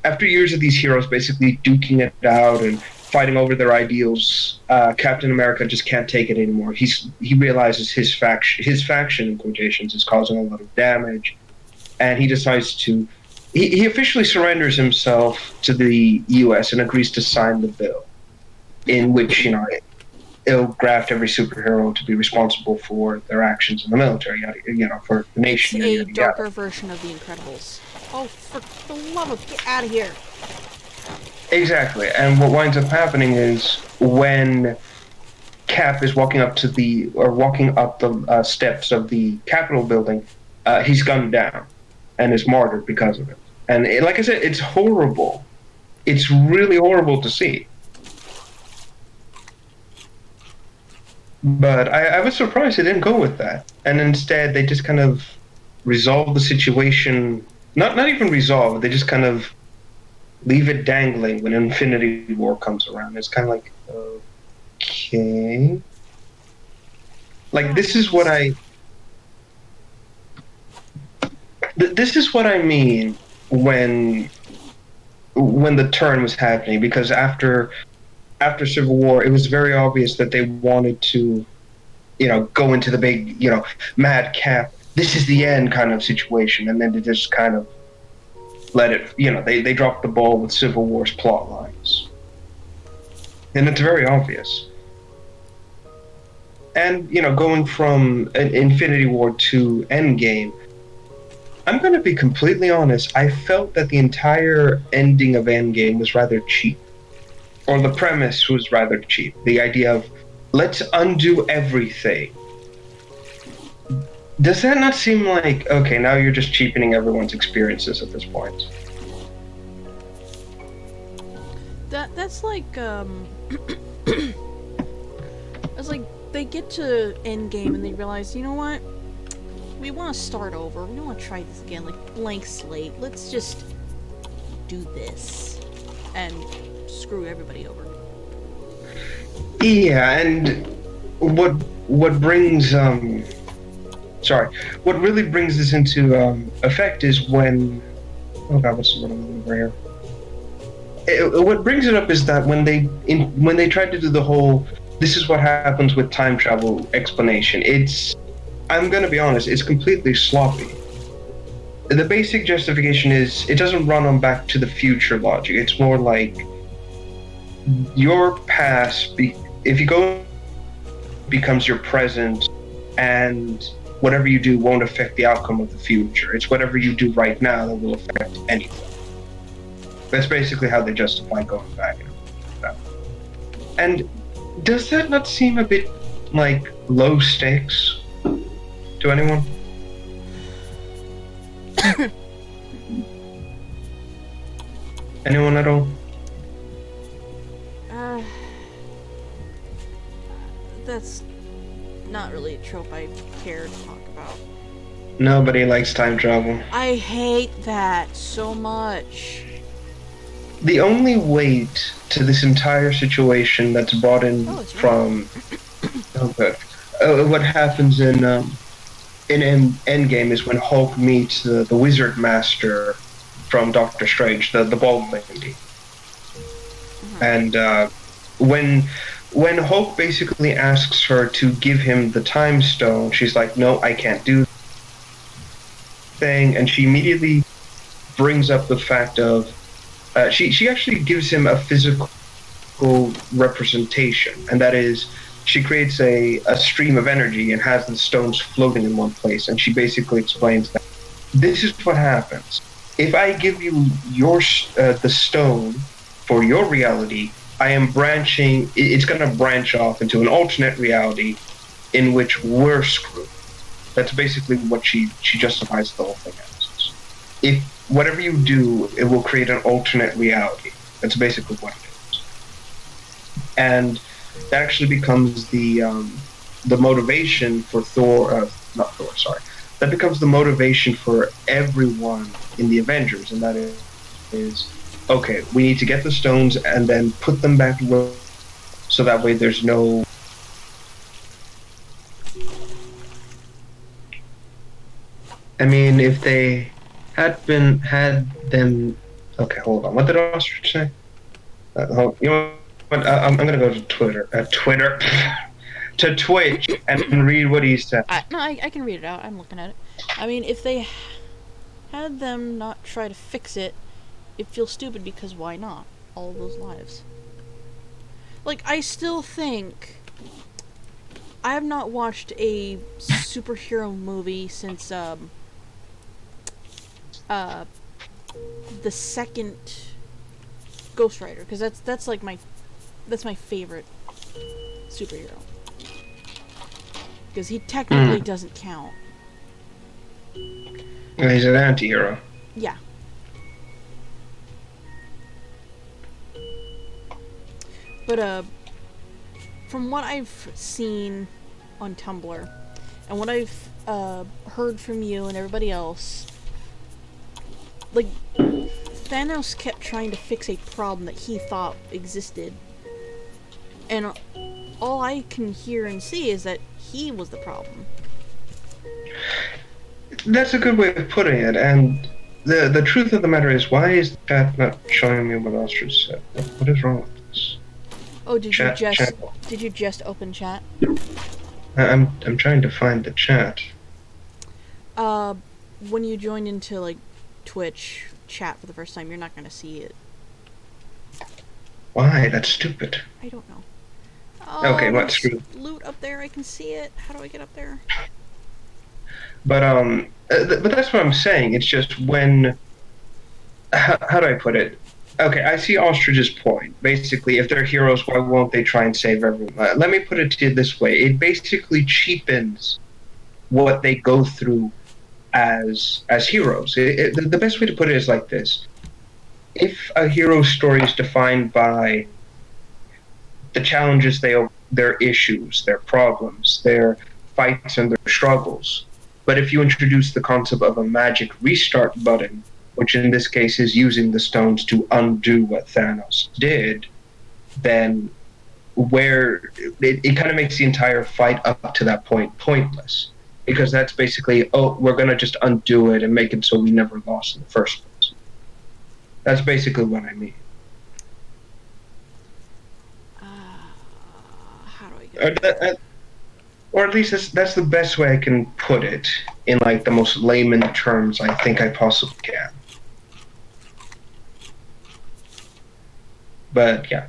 after years of these heroes basically duking it out and fighting over their ideals, Captain America just can't take it anymore. He realizes his faction in quotations is causing a lot of damage, and he decides to he officially surrenders himself to the U.S. and agrees to sign the bill, in which it'll graft every superhero to be responsible for their actions in the military, for the It's nation, a yada, yada. darker version of The Incredibles. Oh, for the love of, get out of here! Exactly. And what winds up happening is when Cap is walking up the steps of the Capitol building, he's gunned down and is martyred because of it. And like I said, it's horrible. It's really horrible to see. But I was surprised they didn't go with that, and instead they just kind of resolve the situation. Not even resolve. They just kind of leave it dangling when Infinity War comes around. It's kind of like, okay, like this is what I This is what I mean when the turn was happening, because after Civil War, it was very obvious that they wanted to, go into the big, madcap, this is the end kind of situation, and then they just kind of let it, they dropped the ball with Civil War's plot lines. And it's very obvious. And, going from Infinity War to Endgame, I'm going to be completely honest, I felt that the entire ending of Endgame was rather cheap. Or the premise was rather cheap. The idea of, let's undo everything. Does that not seem like, okay, now you're just cheapening everyone's experiences at this point? That's like, it's like they get to Endgame and they realize, you know what? We want to start over. We want to try this again, like blank slate. Let's just do this and screw everybody over. Yeah, and what brings what really brings this into effect is when, oh god, what's the word I'm looking for here? What brings it up is that when they tried to do the whole "this is what happens with time travel" explanation, I'm gonna be honest, it's completely sloppy. The basic justification is it doesn't run on Back to the Future logic. It's more like your past, if you go, becomes your present, and whatever you do won't affect the outcome of the future. It's whatever you do right now that will affect anything. That's basically how they justify going back. And does that not seem a bit like low stakes to anyone? Anyone at all? That's not really a trope I care to talk about. Nobody likes time travel. I hate that so much. The only weight to this entire situation that's brought in from what happens in Endgame is when Hulk meets the Wizard Master from Doctor Strange, the bald lady. And when Hulk basically asks her to give him the time stone, she's like, no, I can't do thing, and she immediately brings up the fact of she actually gives him a physical representation, and that is she creates a stream of energy and has the stones floating in one place, and she basically explains that this is what happens. If I give you the stone for your reality, I am branching, it's going to branch off into an alternate reality in which we're screwed. That's basically what she justifies the whole thing as. If whatever you do, it will create an alternate reality. That's basically what it is. And that actually becomes the motivation for that becomes the motivation for everyone in the Avengers, and that is okay, we need to get the stones and then put them back together so that way there's no... I mean, if they had them... Okay, hold on. What did Ostrich say? You know what? I'm going to go to Twitter. To Twitch and read what he said. I can read it out. I'm looking at it. I mean, if they had them not try to fix it, it feels stupid because why not? All those lives. Like, I still think... I have not watched a superhero movie since, the second Ghost Rider, because that's like that's my favorite superhero. Because he technically doesn't count. He's an anti-hero. Yeah. But, from what I've seen on Tumblr, and what I've, heard from you and everybody else, like, Thanos kept trying to fix a problem that he thought existed. And all I can hear and see is that he was the problem. That's a good way of putting it. And the truth of the matter is, why is the chat not showing me what Ostrich said? What is wrong with this? Oh, Chat. did you just open chat? I'm trying to find the chat. When you joined into like Twitch chat for the first time, you're not gonna see it. Why? That's stupid. I don't know. Okay, There's screw. loot up there. I can see it. How do I get up there? But but that's what I'm saying. It's just when. How do I put it? Okay, I see Ostrich's point. Basically, if they're heroes, why won't they try and save everyone? Let me put it to you this way: it basically cheapens what they go through as heroes. The best way to put it is like this: if a hero's story is defined by the challenges their issues, their problems, their fights and their struggles, but if you introduce the concept of a magic restart button, which in this case is using the stones to undo what Thanos did, then it kind of makes the entire fight up to that point pointless. Because that's basically, we're going to just undo it and make it so we never lost in the first place. That's basically what I mean. How do I get there? Or at least that's the best way I can put it in like the most layman terms I think I possibly can. But yeah.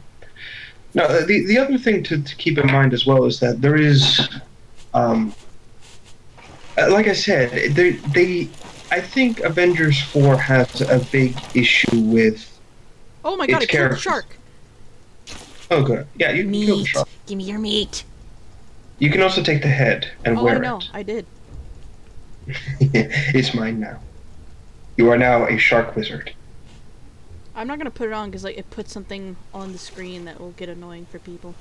No, the other thing to keep in mind as well is that there is, like I said, I think Avengers 4 has a big issue with. Oh my god! I killed the shark. Oh, good. Yeah, you can kill the shark. Give me your meat. You can also take the head and wear it. Oh, I know. I did. It's mine now. You are now a shark wizard. I'm not gonna put it on because like it puts something on the screen that will get annoying for people.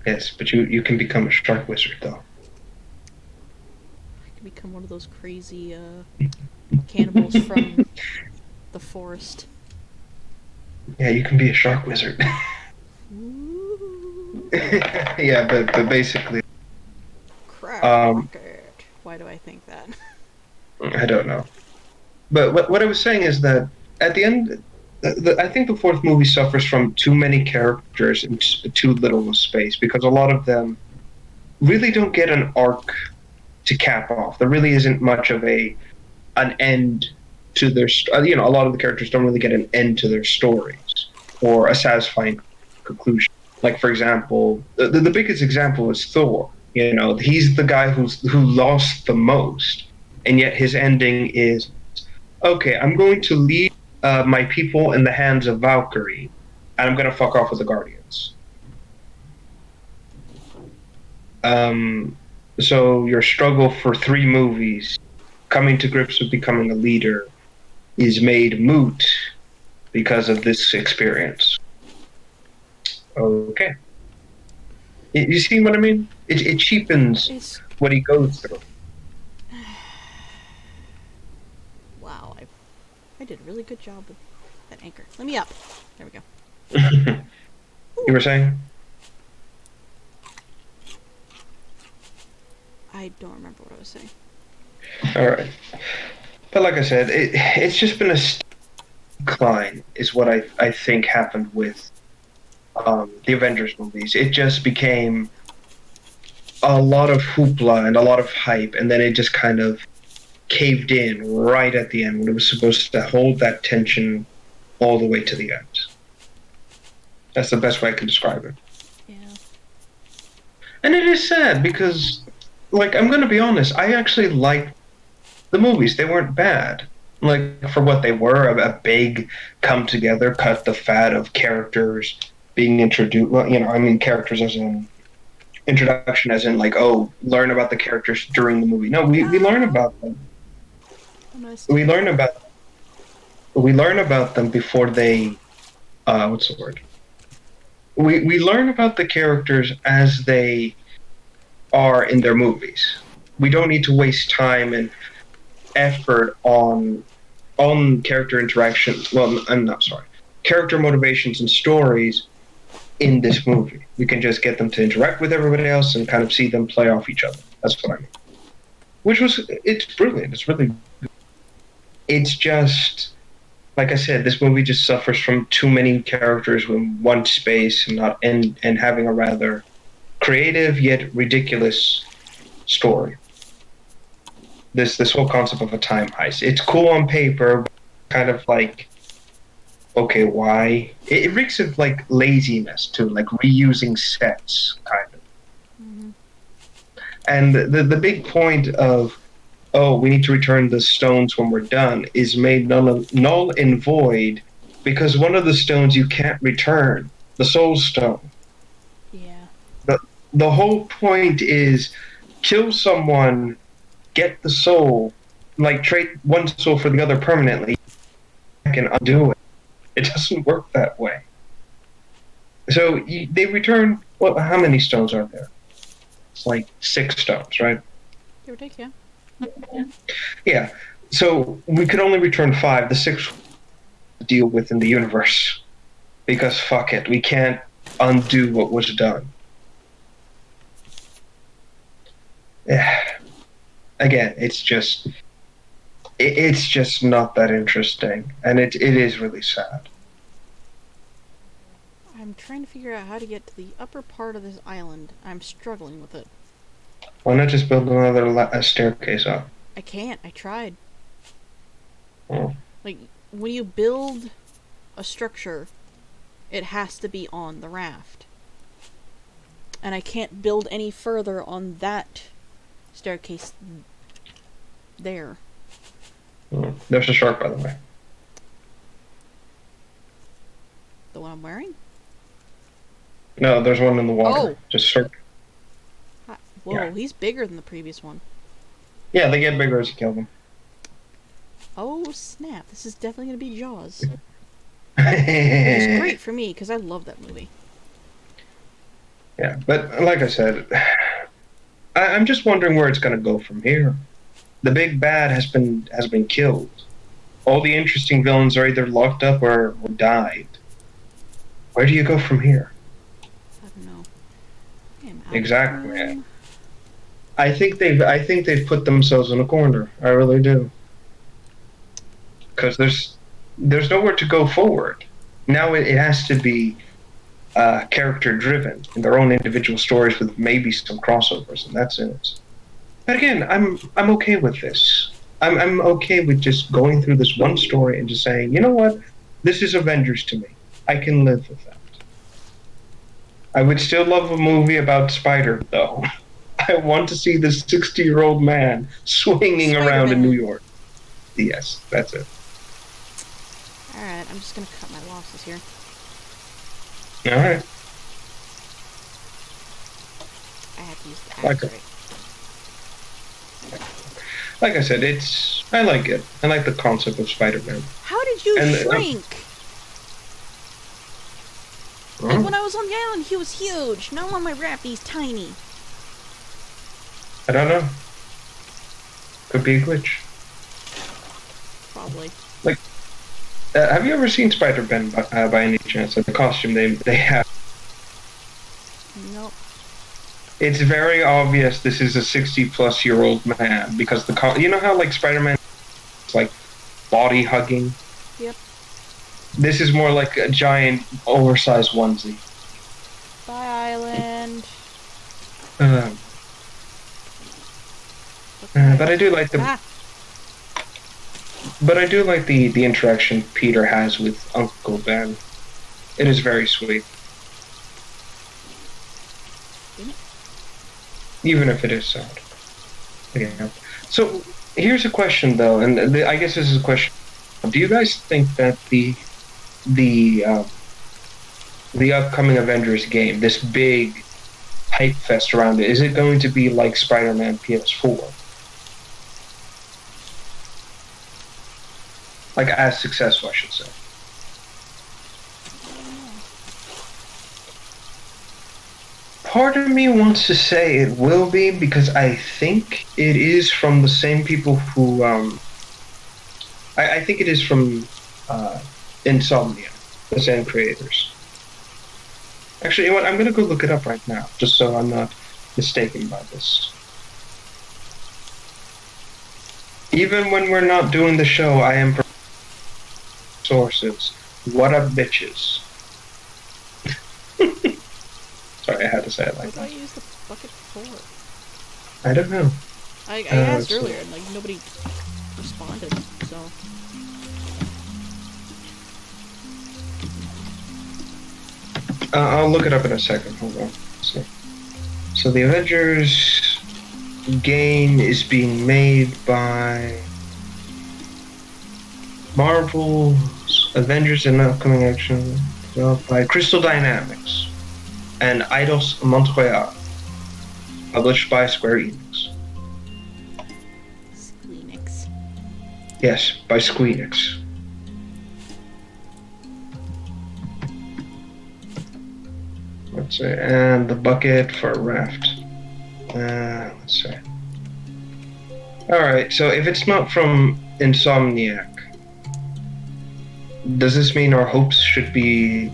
Yes, but you can become a shark wizard though. I can become one of those crazy cannibals from the forest. Yeah, you can be a shark wizard. Yeah, but basically. Crap rocket. Why do I think that? I don't know. But what I was saying is that at the end, I think the fourth movie suffers from too many characters and too little of space because a lot of them really don't get an arc to cap off. There really isn't much of an end to their. A lot of the characters don't really get an end to their stories or a satisfying conclusion. Like for example, the biggest example is Thor. He's the guy who lost the most, and yet his ending is, okay, I'm going to leave my people in the hands of Valkyrie, and I'm going to fuck off with the Guardians. So your struggle for 3 movies, coming to grips with becoming a leader, is made moot because of this experience. Okay. You see what I mean? It cheapens what he goes through. Wow, I did a really good job with that anchor. Let me up. There we go. You were saying? I don't remember what I was saying. All right. But like I said, it's just been a decline is what I think happened with the Avengers movies. It just became a lot of hoopla and a lot of hype, and then it just kind of caved in right at the end when it was supposed to hold that tension all the way to the end. That's the best way I can describe it. Yeah. And it is sad because, like, I'm going to be honest, I actually liked the movies. They weren't bad. Like, for what they were, a big come together, cut the fat of characters being introduced. Well, characters as in introduction, as in, like, learn about the characters during the movie. No, we learn about them. We learn about them before they. What's the word? We learn about the characters as they are in their movies. We don't need to waste time and effort on character interactions. Well, I'm not sorry. Character motivations and stories in this movie. We can just get them to interact with everybody else and kind of see them play off each other. That's what I mean. it's brilliant. It's really, it's just like I said, this movie just suffers from too many characters in one space and not and having a rather creative yet ridiculous story. This whole concept of a time heist. It's cool on paper, but kind of like, okay, why? It reeks of like laziness too, like reusing sets, kind of. Mm-hmm. And the big point of, oh, we need to return the stones when we're done is made null and void because one of the stones you can't return, the soul stone. Yeah. The whole point is kill someone, get the soul, like trade one soul for the other permanently, and undo it. It doesn't work that way. So they return. Well, how many stones are there? It's like 6 stones, right? Give or take, yeah. Yeah. So we could only return 5. The 6th deal with in the universe because fuck it, we can't undo what was done. Yeah. Again, it's just not that interesting, and it is really sad. I'm trying to figure out how to get to the upper part of this island. I'm struggling with it. Why not just build another staircase up? I can't. I tried. Oh. Like, when you build a structure, it has to be on the raft. And I can't build any further on that staircase there. Oh. There's a shark, by the way. The one I'm wearing? No, there's one in the water. Oh. Just shark. Whoa, Yeah. he's bigger than the previous one. Yeah, they get bigger as you kill them. Oh, snap. This is definitely going to be Jaws. Which is great for me, because I love that movie. Yeah, but like I said, I'm just wondering where it's going to go from here. The big bad has been killed. All the interesting villains are either locked up or died. Where do you go from here? I don't know. Exactly. I think they've put themselves in a corner. I really do. Because there's nowhere to go forward. Now it has to be character driven in their own individual stories with maybe some crossovers, and that's it. But again, I'm okay with this. I'm okay with just going through this one story and just saying, you know what, this is Avengers to me. I can live with that. I would still love a movie about Spider, though. I want to see this 60-year-old man swinging around in New York. Yes, that's it. Alright, I'm just gonna cut my losses here. Alright. I have to use the axe, right? Like I said, I like it. I like the concept of Spider-Man. How did you shrink? Like, when I was on the island, he was huge. Now on my raft, he's tiny. I don't know. Could be a glitch. Probably. Like, have you ever seen Spider-Man by any chance? The costume they have. Nope. It's very obvious this is a 60-plus-year-old man because you know how like Spider-Man is like body hugging. Yep. This is more like a giant, oversized onesie. Bye, island. But I do like But I do like the interaction Peter has with Uncle Ben. It is very sweet. Even if it is sad. Yeah. So here's a question though, and I guess this is a question. Do you guys think that the upcoming Avengers game, this big hype fest around it, is it going to be like Spider-Man PS4? Like as successful, I should say. Part of me wants to say it will be because I think it is from the same people who I think it is from Insomnia, the same creators. Actually, you know what? I'm going to go look it up right now, just so I'm not mistaken by this. Even when we're not doing the show, I am sources. What up, bitches? Sorry, I had to say it like What do that. I use the bucket for? I don't know. I asked so- earlier, and like nobody responded. So I'll look it up in a second. Hold on. So the Avengers game is being made by Marvel's Avengers in upcoming action, developed by Crystal Dynamics and Eidos Montreal, published by Square Enix. Squeenix. Yes, by Squeenix. Let's see, and the bucket for Raft. Let's see. Alright, so if it's not from Insomniac, does this mean our hopes should be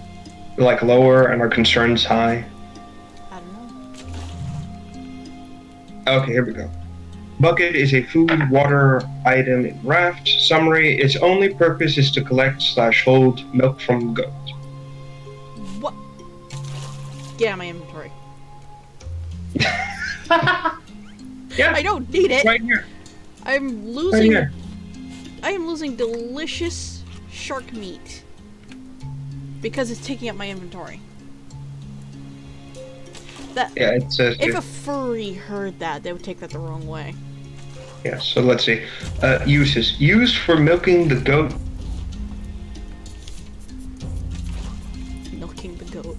like lower and our concerns high? I don't know. Okay, here we go. Bucket is a food, water item in Raft. Summary, its only purpose is to collect/hold milk from goat. What? Get out of my inventory. Yeah, I don't need it. right here. I'm Right losing. here. I am losing delicious shark meat because it's taking up my inventory. That Yeah, it says if here. a furry heard that, they would take that the wrong way. Yeah, so let's see. Uses. Used for milking the goat. Milking the goat.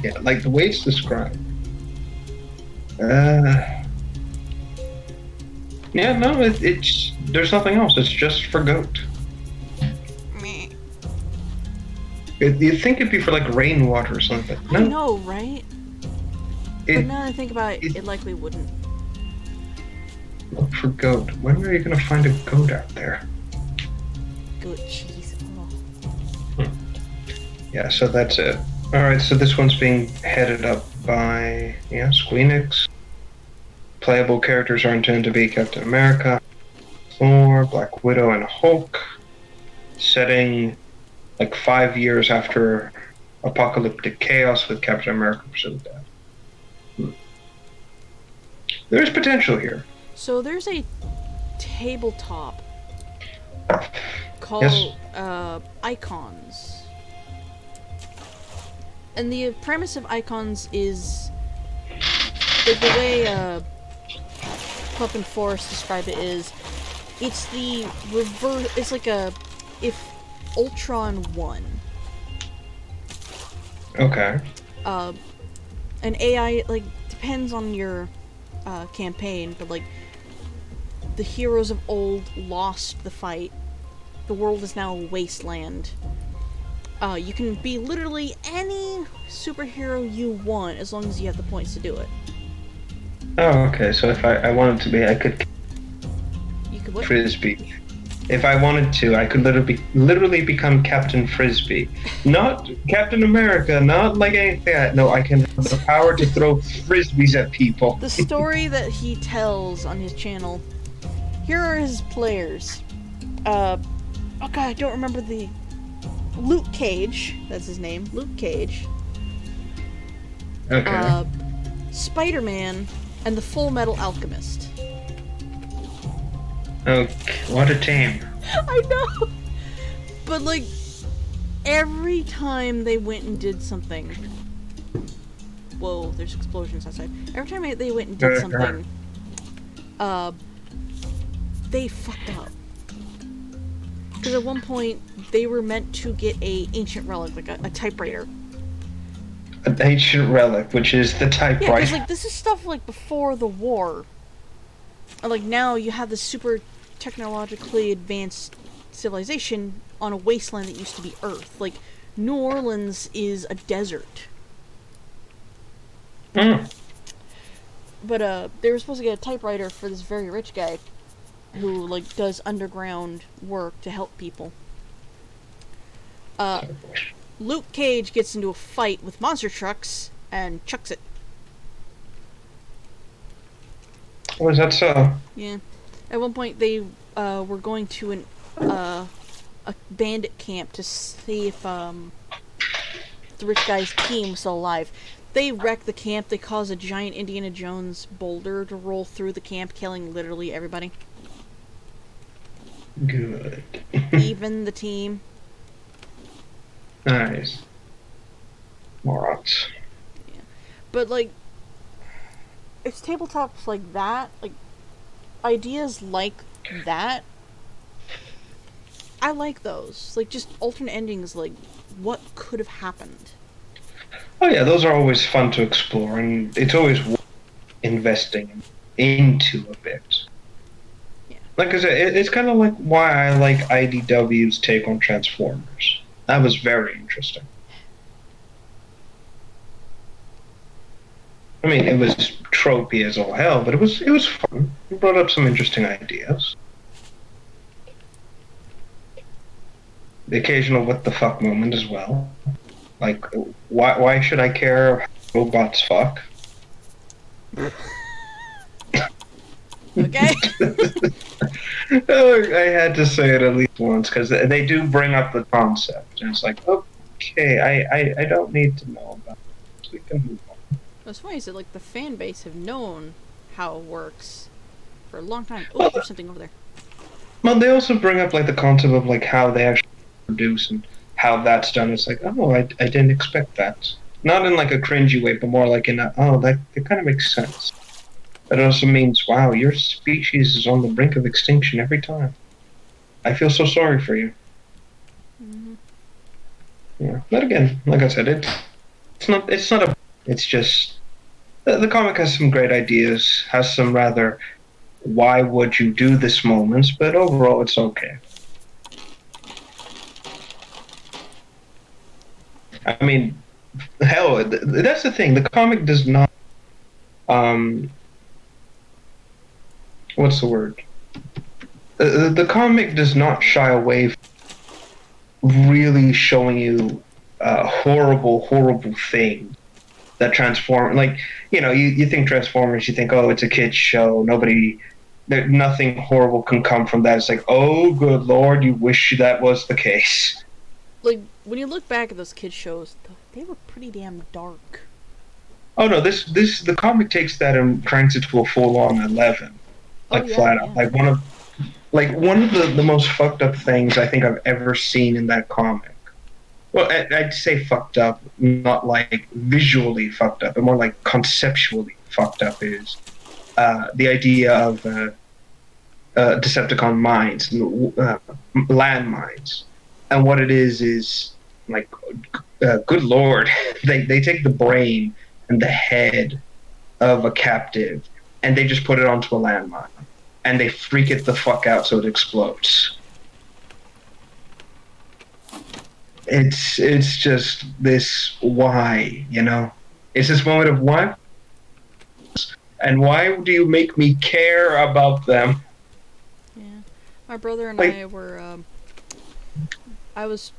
Yeah, like the way it's described. Yeah, no, it's there's nothing else. It's just for goat. Meh. You'd think it'd be for like rainwater or something. I No, know, right? But it, now that I think about it, it- it likely wouldn't. look for goat. When are you gonna find a goat out there? Goat cheese. Oh. Yeah, so that's it. All right, so this one's being headed up by Squeenix. Playable characters are intended to be Captain America, Thor, Black Widow, and Hulk. Setting like 5 years after apocalyptic chaos with Captain America pursuing death. There's potential here. So there's a tabletop called Yes. Icons. And the premise of Icons is the way Pup and Forrest describe it is it's the reverse. It's like if Ultron won. Okay. An AI like depends on your campaign, but like the heroes of old lost the fight. The world is now a wasteland. You can be literally any superhero you want as long as you have the points to do it. Oh, okay. So if I wanted to be, I could You could what? Frisbee. If I wanted to, I could literally become Captain Frisbee. Not Captain America, not like anything. No, I can have the power to throw frisbees at people. The story that he tells on his channel. Here are his players. Oh god, I don't remember the. Luke Cage, that's his name. Luke Cage. Okay. Spider-Man, and the Full Metal Alchemist. Okay, what a team. I know! But, like, every time they went and did something... Whoa, there's explosions outside. Every time they went and did something, they fucked up. Because at one point, they were meant to get a ancient relic, like a typewriter. An ancient relic, which is the Yeah, typewriter. because, like, this is stuff, like, before the war. And, like, now you have this super technologically advanced civilization on a wasteland that used to be Earth. Like, New Orleans is a desert. Mm. But, they were supposed to get a typewriter for this very rich guy who, like, does underground work to help people. Luke Cage gets into a fight with monster trucks and chucks it. Oh, is that so? Yeah. At one point, they were going to a bandit camp to see if the rich guy's team was still alive. They wreck the camp. They cause a giant Indiana Jones boulder to roll through the camp, killing literally everybody. Good. Even the team. Nice. Morons. Yeah. But, like, it's tabletops like that, like, ideas like that, I like those. Like, just alternate endings, like, what could have happened? Oh yeah, those are always fun to explore, and it's always worth investing into a bit. Yeah. Like I said, it's kind of like why I like IDW's take on Transformers. That was very interesting. I mean, it was tropey as all hell, but it was fun. It brought up some interesting ideas. The occasional what the fuck moment as well. Like, why should I care how robots fuck? Okay. I had to say it at least once because they do bring up the concept, and it's like, okay, I don't need to know about it. We can move on. What's funny is that, like, the fan base have known how it works for a long time. Oh, Well, there's something over there. well, they also bring up like the concept of like how they actually produce and how that's done. It's like, oh, I didn't expect that. Not in like a cringy way, but more like in a, oh, that kind of makes sense. That also means, wow, your species is on the brink of extinction every time. I feel so sorry for you. Mm-hmm. Yeah, but again, like I said, it's not a, it's just, the comic has some great ideas, has some rather, why would you do this moments, but overall it's okay. I mean, hell, that's the thing, the comic does not, what's the word? The comic does not shy away from really showing you horrible, horrible things that transform. Like, you think Transformers, you think, oh, it's a kid's show. Nothing horrible can come from that. It's like, oh, good lord, you wish that was the case. Like, when you look back at those kids shows, they were pretty damn dark. Oh no, the comic takes that and cranks it to a full-on 11, like Yeah, flat out. yeah. One of the most fucked up things I think I've ever seen in that comic. Well, I'd say fucked up, not like visually fucked up, but more like conceptually fucked up is the idea of Decepticon mines, landmines, and what it is like, good lord, they take the brain and the head of a captive, and they just put it onto a landmine, and they freak it the fuck out so it explodes. It's just this why, It's this moment of why, and why do you make me care about them? Yeah. My brother and Like, I were, I was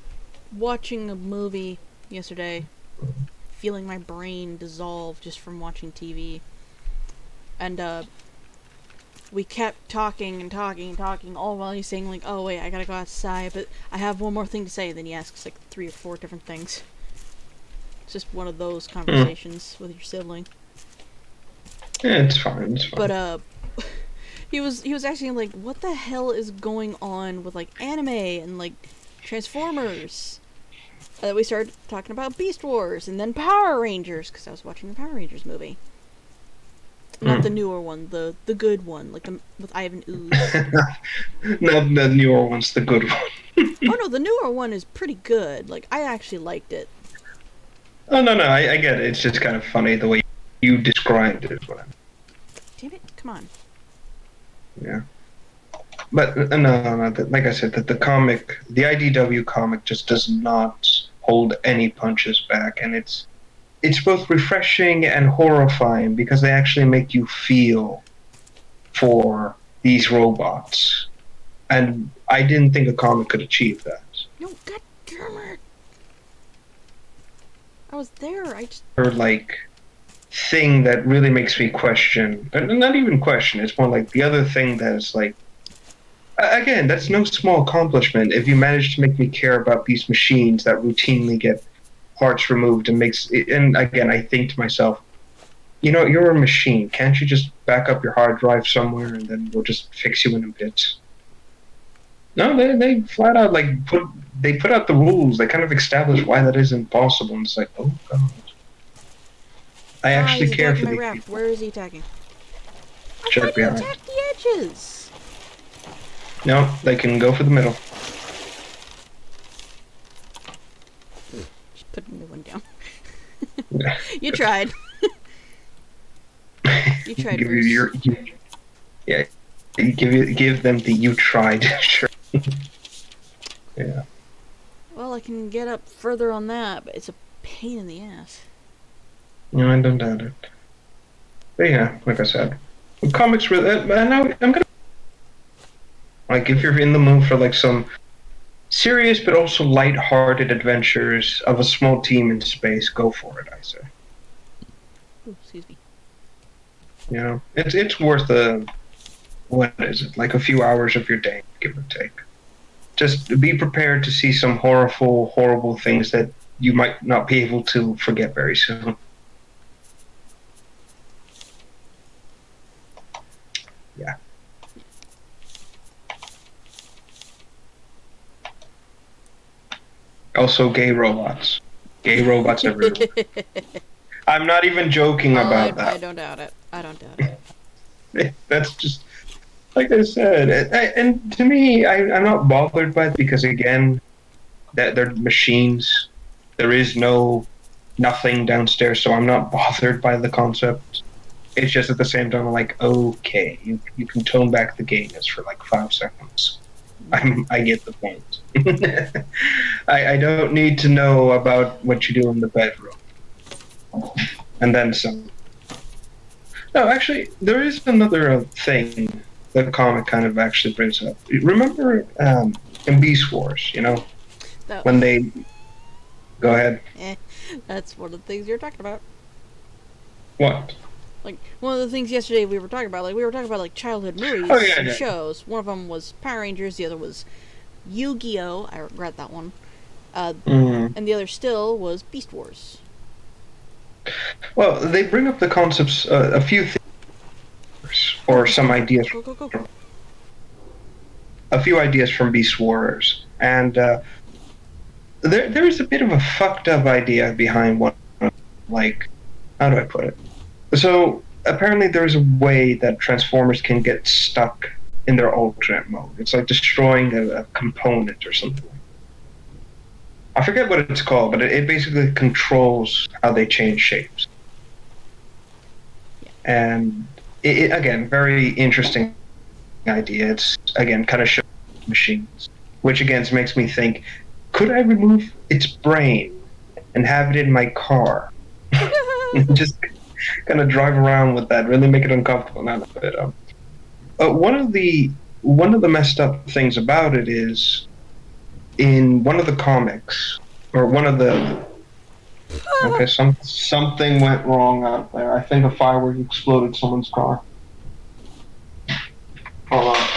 watching a movie yesterday, feeling my brain dissolve just from watching TV. And, we kept talking and talking and talking, all while he's saying, like, oh, wait, I gotta go outside, but I have one more thing to say. Then he asks, like, 3 or 4 different things. It's just one of those conversations with your sibling. yeah, it's fine. But, he was asking, like, what the hell is going on with, like, anime and, like, Transformers? We started talking about Beast Wars and then Power Rangers, because I was watching the Power Rangers movie. Not the newer one, the good one, like with Ivan Ooze. Not the newer one's the good one. Oh no, the newer one is pretty good. Like, I actually liked it. Oh no, I get it. It's just kind of funny the way you described it. Damn it, come on. Yeah. But no. Like I said, the comic, the IDW comic, just does not hold any punches back, and it's both refreshing and horrifying because they actually make you feel for these robots. And I didn't think a comic could achieve that. No, god damn it! I was there, I just... Or like thing that really makes me question, and not even question, it's more like the other thing that is like Again, that's no small accomplishment if you manage to make me care about these machines that routinely get parts removed and makes. And again, I think to myself, you're a machine. Can't you just back up your hard drive somewhere and then we'll just fix you in a bit? No, they flat out they put out the rules. They kind of establish why that isn't possible. And it's like, oh god, I actually He's care attacking for my these raft. people. Where is he attacking? I Check thought he behind. attacked the edges. No, they can go for the middle. Just put a new one down. Yeah. You tried. You tried Give first. yeah. Give them the you tried. Sure. Yeah. Well, I can get up further on that, but it's a pain in the ass. No, I don't doubt it. But yeah, like I said, comics really. I'm gonna like if you're in the mood for like some serious but also light-hearted adventures of a small team in space, go for it. I say. Ooh, excuse me. It's worth what is it, like a few hours of your day, give or take. Just be prepared to see some horrible things that you might not be able to forget very soon. Yeah. Also, gay robots. Gay robots everywhere. I'm not even joking about I that. don't doubt it. I don't doubt it. That's just like I said, and to me, I'm not bothered by it because again, that they're machines. There is nothing downstairs, so I'm not bothered by the concept. It's just at the same time, I'm like, okay, you can tone back the gayness for like 5 seconds. I get the point. I don't need to know about what you do in the bedroom, and then some. No, actually, there is another thing the comic kind of actually brings up. Remember in Beast Wars, That, when they go ahead. that's one of the things you're talking about. What? Like, one of the things yesterday we were talking about, like childhood movies Oh, yeah, and yeah. shows. One of them was Power Rangers, the other was Yu-Gi-Oh! I regret that one. And the other still was Beast Wars. Well, they bring up the concepts, a few things, or some ideas, Go. a few ideas from Beast Wars, and there is a bit of a fucked up idea behind one. Like, how do I put it? So apparently, there's a way that Transformers can get stuck in their alternate mode. It's like destroying a component or something. I forget what it's called, but it basically controls how they change shapes. And it again, very interesting idea. It's again kind of shows machines, which again makes me think: could I remove its brain and have it in my car, and just kind of drive around with that? Really make it uncomfortable. Not a bit. One of the messed up things about it is in one of the comics or one of the. Okay, something went wrong out there. I think a firework exploded someone's car. Hold on.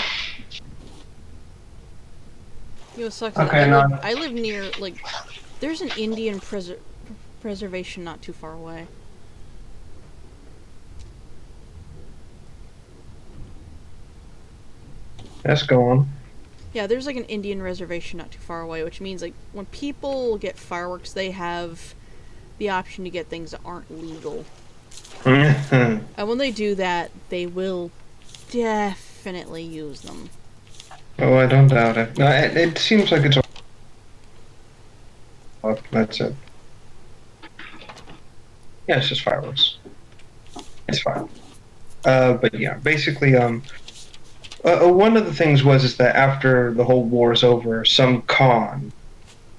You know, it sucks. Okay, I live near, like, there's an Indian preservation not too far away. Let's go on. Yeah, there's like an Indian reservation not too far away, which means like when people get fireworks, they have the option to get things that aren't legal. And when they do that, they will definitely use them. Oh, I don't doubt it. No, it seems like it's. Oh, that's it. Yeah, it's just fireworks. It's fine. But yeah, basically, one of the things is that after the whole war is over, some Khan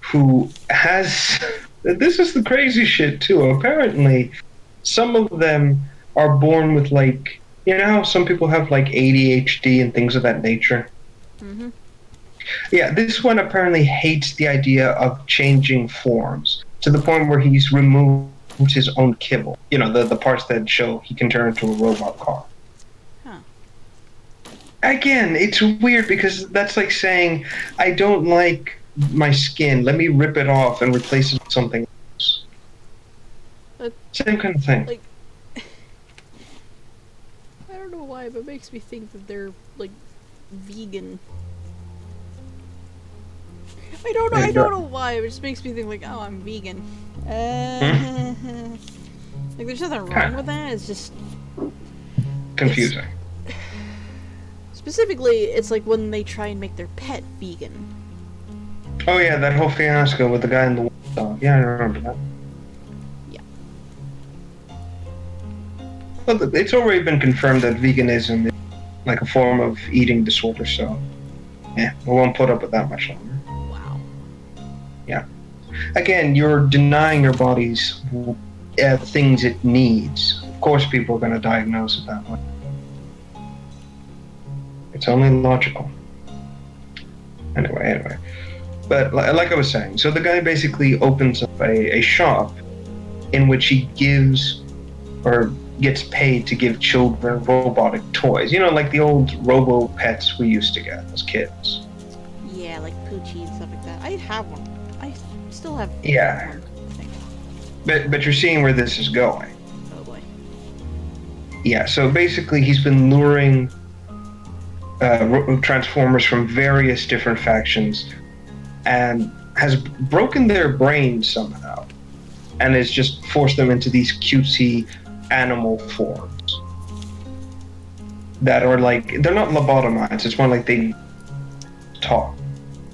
who has. This is the crazy shit too. Apparently, some of them are born with like, how some people have like ADHD and things of that nature. Mm-hmm. Yeah, this one apparently hates the idea of changing forms to the point where he's removed his own kibble. The parts that show he can turn into a robot car. Huh. Again, it's weird because that's like saying, I don't like my skin, let me rip it off and replace it with something else. Same kind of thing. Like, I don't know why, but it makes me think that they're, like, vegan. I don't know why, it just makes me think, like, oh, I'm vegan. Like, there's nothing wrong with that, it's just... Confusing. Specifically, it's like when they try and make their pet vegan. Oh yeah, that whole fiasco with the guy in the dog. Yeah, I remember that. Yeah. Well, it's already been confirmed that veganism is like a form of eating disorder, so yeah, we won't put up with that much longer. Wow. Yeah. Again, you're denying your body's things it needs. Of course, people are going to diagnose it that way. It's only logical. Anyway. But like I was saying, so the guy basically opens up a shop in which he gives or gets paid to give children robotic toys. You know, like the old robo pets we used to get as kids. Yeah, like Poochie and stuff like that. I have one. I still have Yeah. one, I think. But you're seeing where this is going. Oh boy. Yeah, so basically he's been luring Transformers from various different factions and has broken their brains somehow and has just forced them into these cutesy animal forms that are like, they're not lobotomized, it's more like they talk,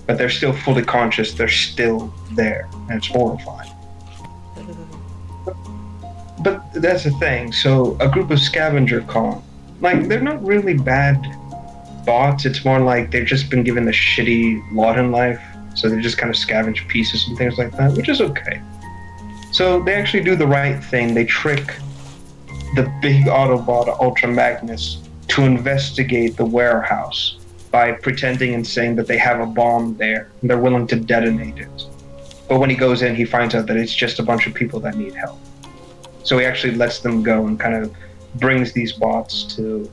but they're still fully conscious, they're still there, and it's horrifying. But that's the thing, so a group of scavenger con, like, they're not really bad bots, it's more like they've just been given a shitty lot in life, so they just kind of scavenge pieces and things like that, which is okay. So they actually do the right thing. They trick the big Autobot Ultra Magnus to investigate the warehouse by pretending and saying that they have a bomb there and they're willing to detonate it. But when he goes in, he finds out that it's just a bunch of people that need help. So he actually lets them go and kind of brings these bots to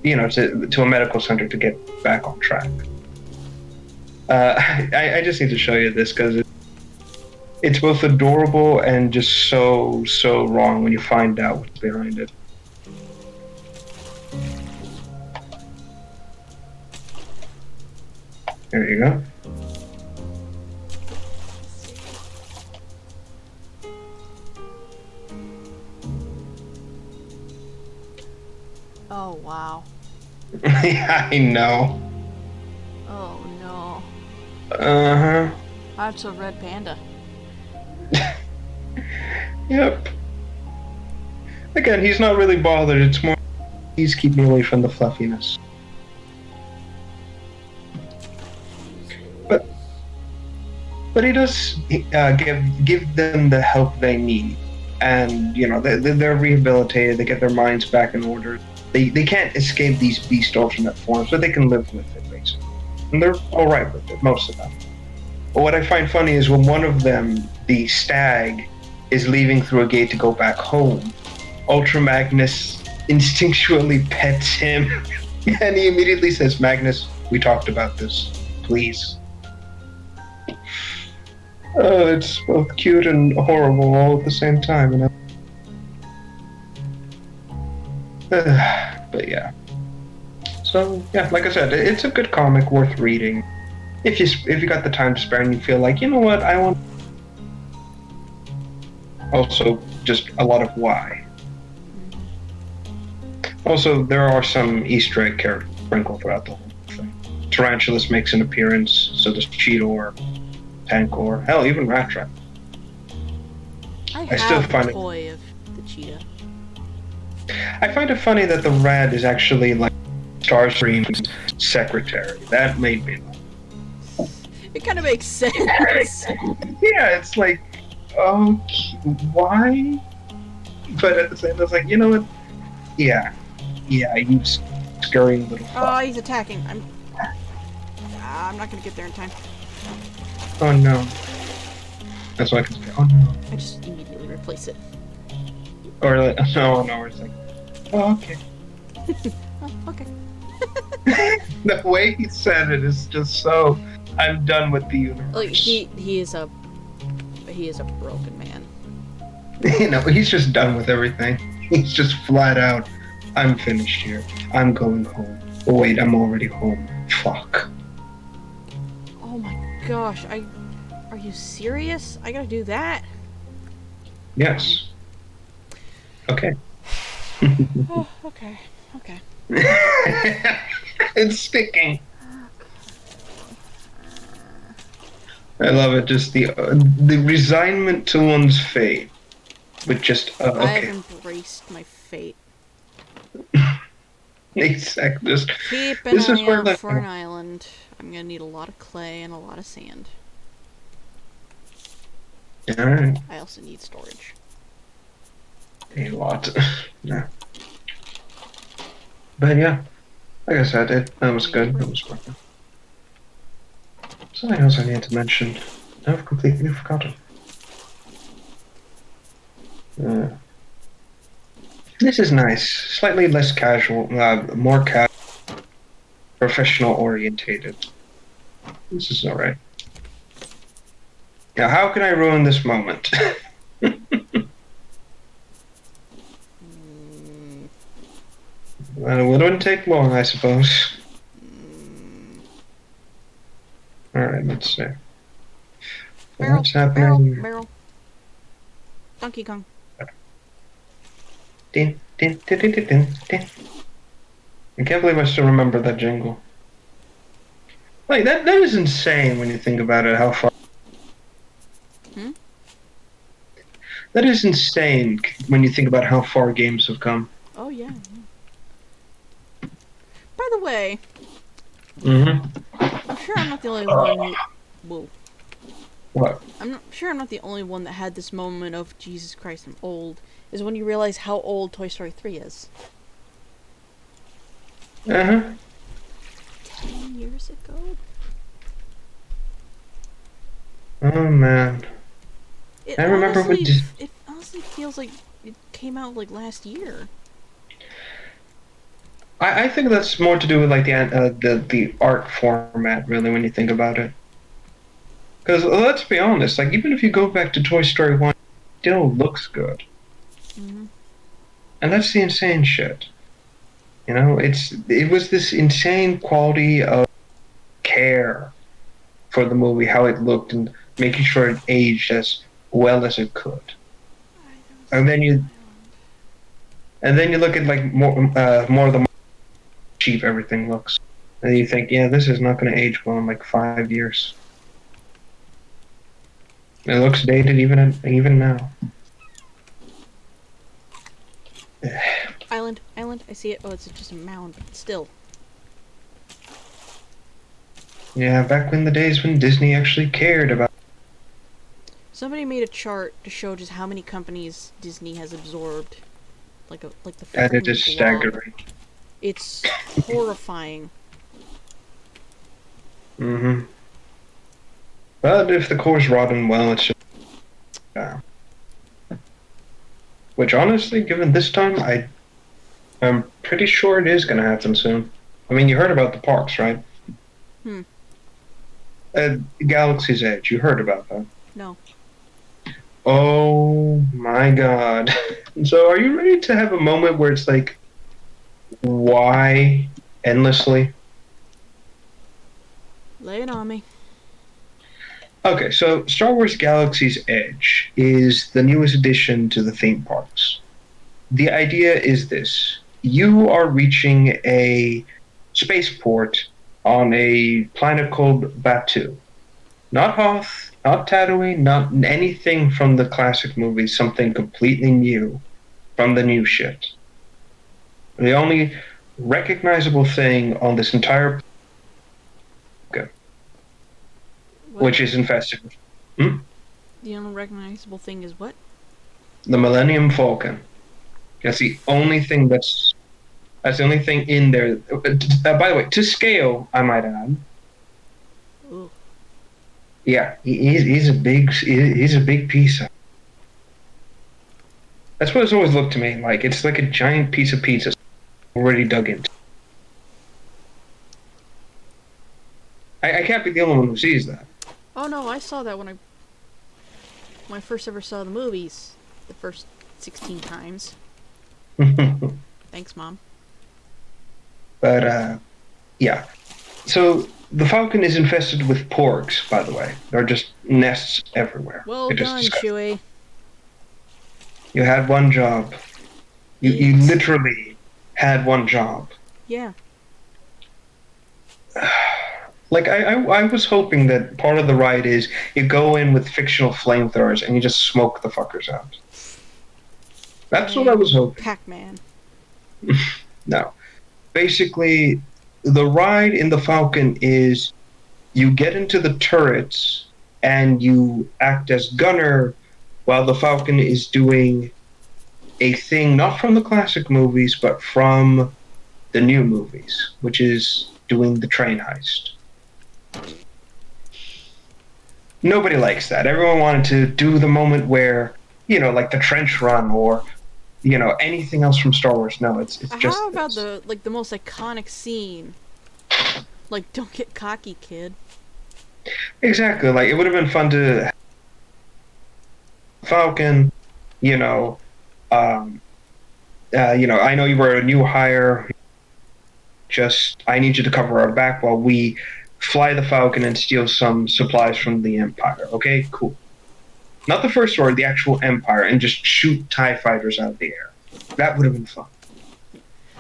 a medical center to get back on track. I just need to show you this because it's both adorable and just so wrong when you find out what's behind it. There you go. Oh wow. Yeah, I know. Oh no. Uh-huh. That's a red panda. Yep. Again, he's not really bothered. It's more he's keeping away from the fluffiness. But he does give them the help they need, and they're rehabilitated. They get their minds back in order. They can't escape these beast alternate forms, but they can live with it basically, and they're all right with it, most of them. But what I find funny is when one of them, the stag, is leaving through a gate to go back home, Ultra Magnus instinctually pets him, and he immediately says, "Magnus, we talked about this. Please." It's both cute and horrible all at the same time, But yeah. So yeah, like I said, it's a good comic worth reading. If you got the time to spare and you feel like, you know what, I want. Also, just a lot of why. Also, there are some Easter egg characters sprinkled throughout the whole thing. Tarantulas makes an appearance, so does Cheetor, Tankor, hell, even Rattrap. I still have find a toy of the cheetah. I find it funny that the Rad is actually like Starscream's secretary. That made me laugh. It kind of makes sense. Yeah, it's like, okay, why? But at the same time, it's like, you know what? Yeah, you scurrying little fuck. Oh, he's attacking. I'm not gonna get there in time. Oh no. That's why I can say, oh no. I just immediately replace it. Or like, no, it's like, oh, okay. Oh, okay. The way he said it is just so. I'm done with the Like universe. he is a broken man. He's just done with everything. He's just flat out. I'm finished here. I'm going home. Oh wait, I'm already home. Fuck. Oh my gosh, are you serious? I gotta do that? Yes. Okay. Oh, okay. Okay. It's sticking. I love it. Just the resignment to one's fate, with just I have okay. embraced my fate. Exactly. Keep an This is eye where out like for an island. I'm gonna need a lot of clay and a lot of sand. all right, I also need storage. a lot. Yeah. But yeah, like I said, that was good. That was working. Something else I need to mention. I've completely forgotten. This is nice. Slightly less casual, more casual, professional orientated. This is alright. Now, how can I ruin this moment? Well, it wouldn't take long, I suppose. Alright, let's see. Meryl, What's Meryl, happening? Meryl. Donkey Kong. Din, din, din, din, din, din, din. I can't believe I still remember that jingle. Like, that is insane when you think about it, how far... Hmm? That is insane when you think about how far games have come. Oh yeah. By the way, Mm-hmm. I'm sure I'm not the only one who. Whoa. What? I'm sure I'm not the only one that had this moment of Jesus Christ, I'm old. Is when you realize how old Toy Story 3 is. Uh-huh. 10 years ago. Oh, man. It I remember when... honestly feels like it came out like last year. I think that's more to do with like the art format, really, when you think about it. Because let's be honest, like even if you go back to Toy Story 1, it still looks good, Mm-hmm. and that's the insane shit. It was this insane quality of care for the movie, how it looked, and making sure it aged as well as it could. And then you look at like more of the cheap everything looks. And you think, yeah, this is not going to age well in like 5 years. It looks dated even now. Island, I see it. Oh, it's just a mound, but still. Yeah, back when the days when Disney actually cared about. Somebody made a chart to show just how many companies Disney has absorbed, like the And it is freaking blob. staggering. It's horrifying. Mm-hmm. But if the core's rotten well, it's just. Which honestly, given this time, I'm pretty sure it is going to happen soon. I mean, you heard about the parks, right? Hmm. Galaxy's Edge, you heard about that. No. Oh my god. So are you ready to have a moment where it's like, why endlessly? Lay it on me. Okay, so Star Wars Galaxy's Edge is the newest addition to the theme parks. The idea is this. You are reaching a spaceport on a planet called Batu. Not Hoth, not Tatooine, not anything from the classic movies, something completely new from the new shit. The only recognizable thing on this entire What? which is infested with The unrecognizable thing is what? the Millennium Falcon. That's the only thing in there. By the way, to scale, I might add. Ooh. Yeah, he's a big piece. That's what it's always looked to me like. It's like a giant piece of pizza already dug into. I can't be the only one who sees that. Oh no, I saw that when I first ever saw the movies. The first 16 times. Thanks, Mom. But, yeah. So, the falcon is infested with porgs, by the way. There are just nests everywhere. Well It is done, disgusting. Chewie. You had one job. You Eat. literally had one job. Yeah. Like, I was hoping that part of the ride is you go in with fictional flamethrowers and you just smoke the fuckers out. That's what I was Playing hoping. Pac-Man. No. Basically, the ride in the Falcon is you get into the turrets and you act as gunner while the Falcon is doing a thing not from the classic movies but from the new movies, which is doing the train heist. Nobody likes that. Everyone wanted to do the moment where, like the trench run or, anything else from Star Wars. No, it's just How about this. the most iconic scene? Like, don't get cocky, kid. Exactly. Like it would have been fun to Falcon, you know, um, I know you were a new hire. Just I need you to cover our back while we fly the Falcon and steal some supplies from the Empire. Okay, cool. Not the First Order, the actual Empire, and just shoot TIE fighters out of the air. That would have been fun.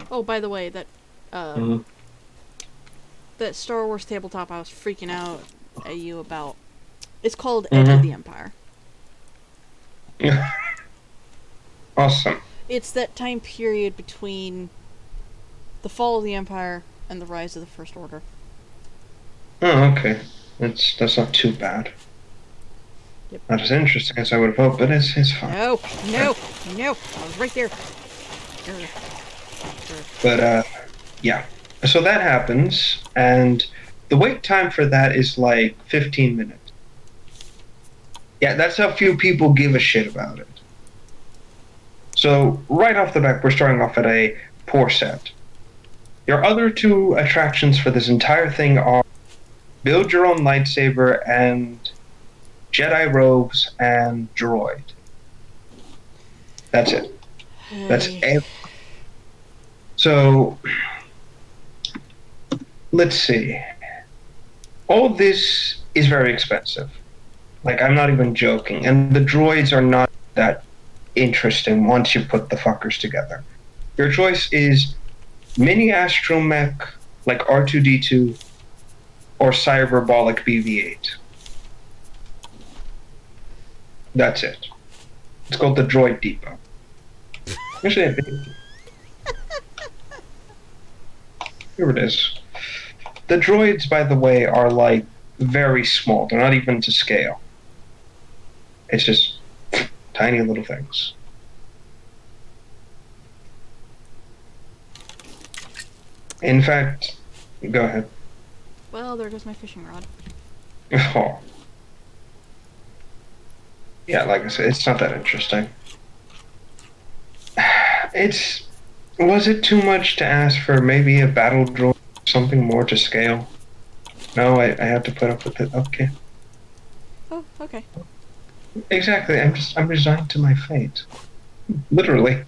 Oh, by the way, that Mhm. that Star Wars tabletop I was freaking out at you about. It's called Edge of the Empire. Awesome. It's that time period between the fall of the Empire and the rise of the First Order. Oh, okay. That's not too bad. Yep. Not as interesting as I would have hoped, but it's fine. No, no, no! I was right there. But yeah. So that happens, and the wait time for that is like 15 minutes. Yeah, that's how few people give a shit about it. So right off the bat, we're starting off at a poor set. Your other two attractions for this entire thing are build your own lightsaber and Jedi robes and droid. That's it. That's it. So let's see. All this is very expensive. Like I'm not even joking. And the droids are not that interesting once you put the fuckers together. Your choice is mini astromech like R2D2 or cyberbolic BB-8. That's it. It's called the Droid Depot. Actually, here it is. The droids, by the way, are like very small. They're not even to scale. It's just tiny little things. In fact, go ahead. Well, there goes my fishing rod. Oh. Yeah, like I said, it's not that interesting. Was it too much to ask for maybe a battle droid, something more to scale? No, I have to put up with it. Okay. Oh, okay. Exactly. I'm resigned to my fate. Literally.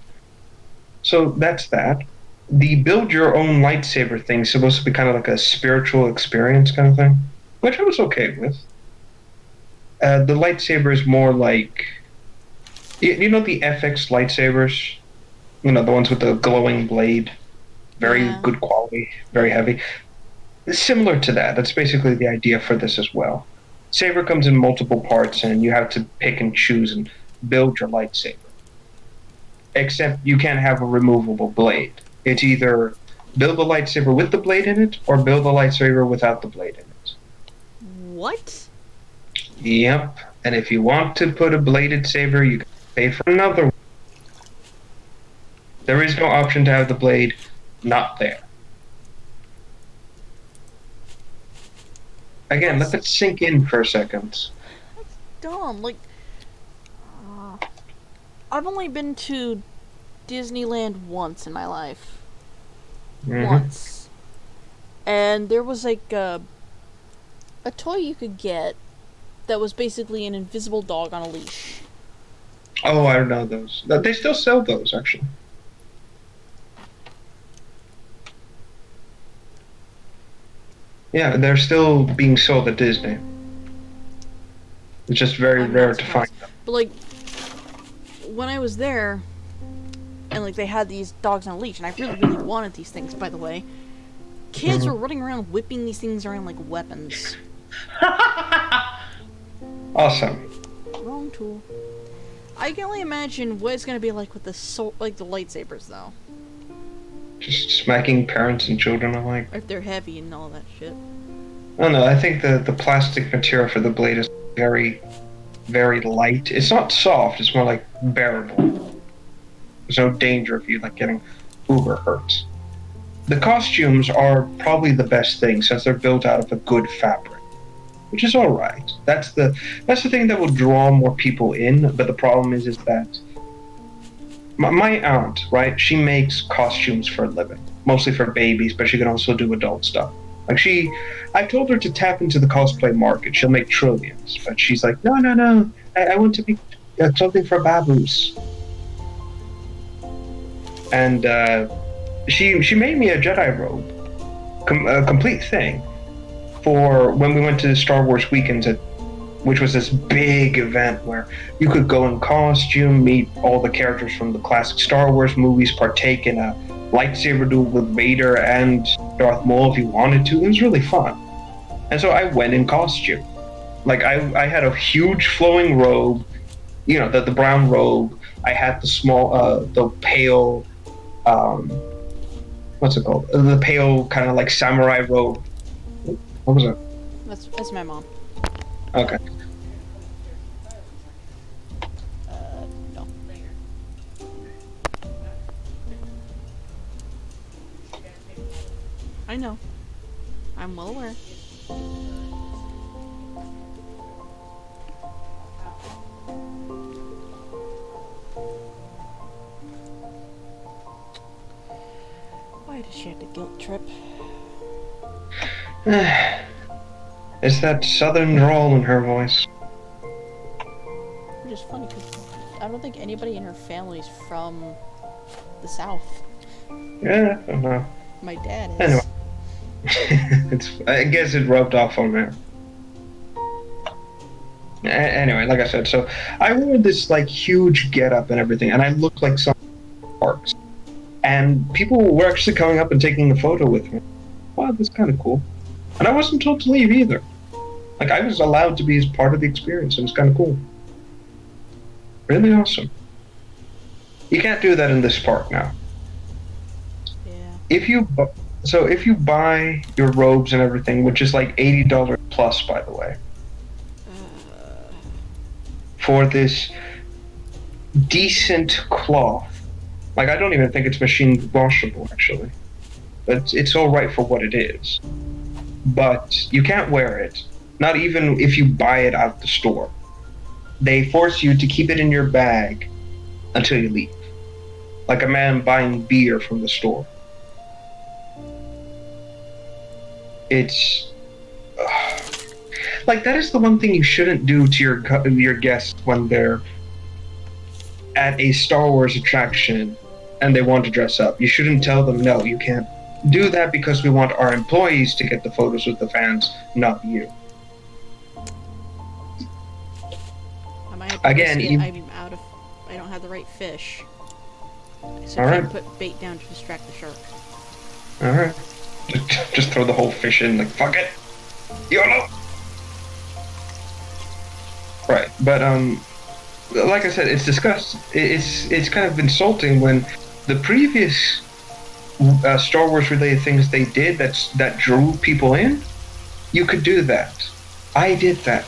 So that's that. The build your own lightsaber thing is supposed to be kind of like a spiritual experience kind of thing, which I was okay with. The lightsaber is more like, you know, the FX lightsabers, the ones with the glowing blade, very Yeah. good quality, very heavy. Similar to that. That's basically the idea for this as well. Saber comes in multiple parts, and you have to pick and choose and build your lightsaber. Except you can't have a removable blade. It's either build a lightsaber with the blade in it, or build a lightsaber without the blade in it. What? Yep. And if you want to put a bladed saber, you can pay for another one. There is no option to have the blade not there. Again, let that sink in for a second. That's dumb. Like, I've only been to Disneyland once in my life. Mm-hmm. Once. And there was like a a toy you could get that was basically an invisible dog on a leash. Oh, I don't know those. They still sell those, actually. Yeah, they're still being sold at Disney. It's just very I'm not rare to find surprised. them. But like, when I was there, and like they had these dogs on a leash, and I really, really wanted these things, by the way. Kids were running around whipping these things around like weapons. Awesome. Wrong tool. I can only imagine what it's gonna be like with the like the lightsabers, though. Just smacking parents and children alike. If they're heavy and all that shit. I don't know. I think the plastic material for the blade is very, very light. It's not soft. It's more like bearable. There's no danger of you like getting uber hurt. The costumes are probably the best thing since they're built out of a good fabric, which is all right. That's the thing that will draw more people in. But the problem is that my aunt, right? She makes costumes for a living, mostly for babies, but she can also do adult stuff. Like I told her to tap into the cosplay market. She'll make trillions, but she's like, no. I want to make something for babus. And she made me a Jedi robe, a complete thing, for when we went to Star Wars weekends, which was this big event where you could go in costume, meet all the characters from the classic Star Wars movies, partake in a lightsaber duel with Vader and Darth Maul if you wanted to. It was really fun. And so I went in costume. Like I had a huge flowing robe, the brown robe. I had the pale, what's it called? The pale kind of like samurai robe. What was it? That's my mom. Okay. No. I know. I'm well aware. Why does she have to guilt trip? It's that southern drawl in her voice. Which is funny because I don't think anybody in her family's from the South. Yeah, I don't know. My dad is. Anyway. I guess it rubbed off on her. Anyway, like I said, so I wore this like huge getup and everything, and I looked like some parks. And people were actually coming up and taking a photo with me. Wow, that's kind of cool. And I wasn't told to leave either. Like, I was allowed to be as part of the experience. It was kind of cool. Really awesome. You can't do that in this park now. Yeah. If you buy your robes and everything, which is like $80 plus, by the way, for this decent cloth. Like, I don't even think it's machine washable, actually. But it's all right for what it is. But you can't wear it, not even if you buy it out the store. They force you to keep it in your bag until you leave. Like a man buying beer from the store. It's... like, that is the one thing you shouldn't do to your guests when they're at a Star Wars attraction and they want to dress up. You shouldn't tell them, no, you can't do that because we want our employees to get the photos with the fans, not you. I might have to Again, I don't have the right fish. So all I right. can't put bait down to distract the shark. All right. Just throw the whole fish in, like, fuck it. YOLO. Right, but like I said, it's it's kind of insulting when the previous Star Wars related things they did that drew people in. You could do that. I did that.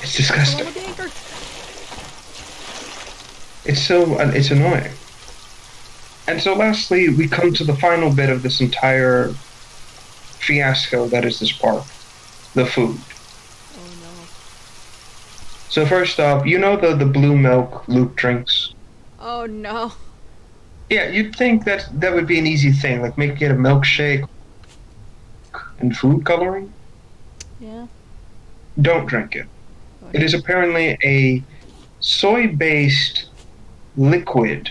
It's disgusting. It's annoying. And so lastly, we come to the final bit of this entire fiasco that is this park. The food. Oh no. So first off, the blue milk Luke drinks? Oh no. Yeah, you'd think that would be an easy thing, like make it a milkshake. and food coloring, Yeah. don't drink it. What? It is apparently a soy-based liquid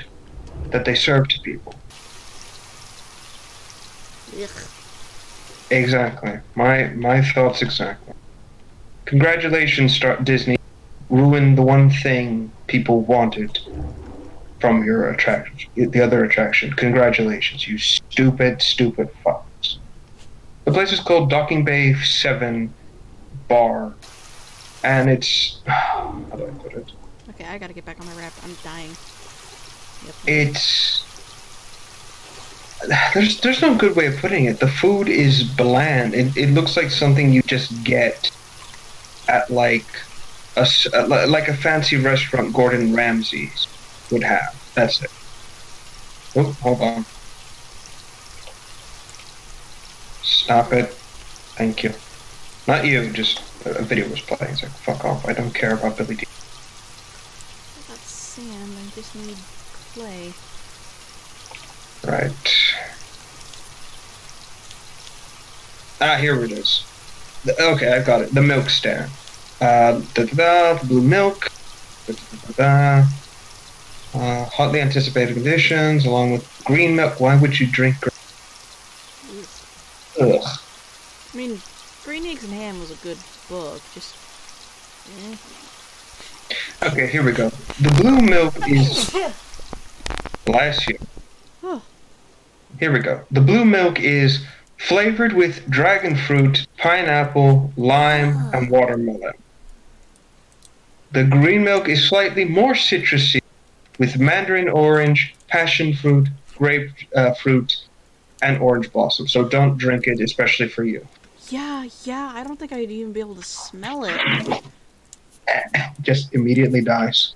that they serve to people. Ugh. Exactly. My thoughts exactly. Congratulations, Disney. Ruined the one thing people wanted from your attraction, the other attraction. Congratulations, you stupid, stupid fucks. The place is called Docking Bay 7 Bar, and it's how do I put it? Okay, I gotta get back on my raft. I'm dying. Yep. It's there's no good way of putting it. The food is bland. It looks like something you just get at like like a fancy restaurant Gordon Ramsay's would have. That's it. Oh, hold on. Stop it. Thank you. Not you, just a video was playing. It's like, fuck off. I don't care about Billy D. I got sand. I just need clay. Right. Ah, here it is. Okay, I've got it. The milk stand. The blue milk. Hotly anticipated conditions, along with green milk. Why would you drink green? Ugh. I mean, Green Eggs and Ham was a good book. Just. Okay, here we go. The blue milk is. Bless you. Here we go. The blue milk is flavored with dragon fruit, pineapple, lime, and watermelon. The green milk is slightly more citrusy with mandarin orange, passion fruit, grape fruit, and orange blossom. So don't drink it, especially for you. Yeah. I don't think I'd even be able to smell it. Just immediately dies.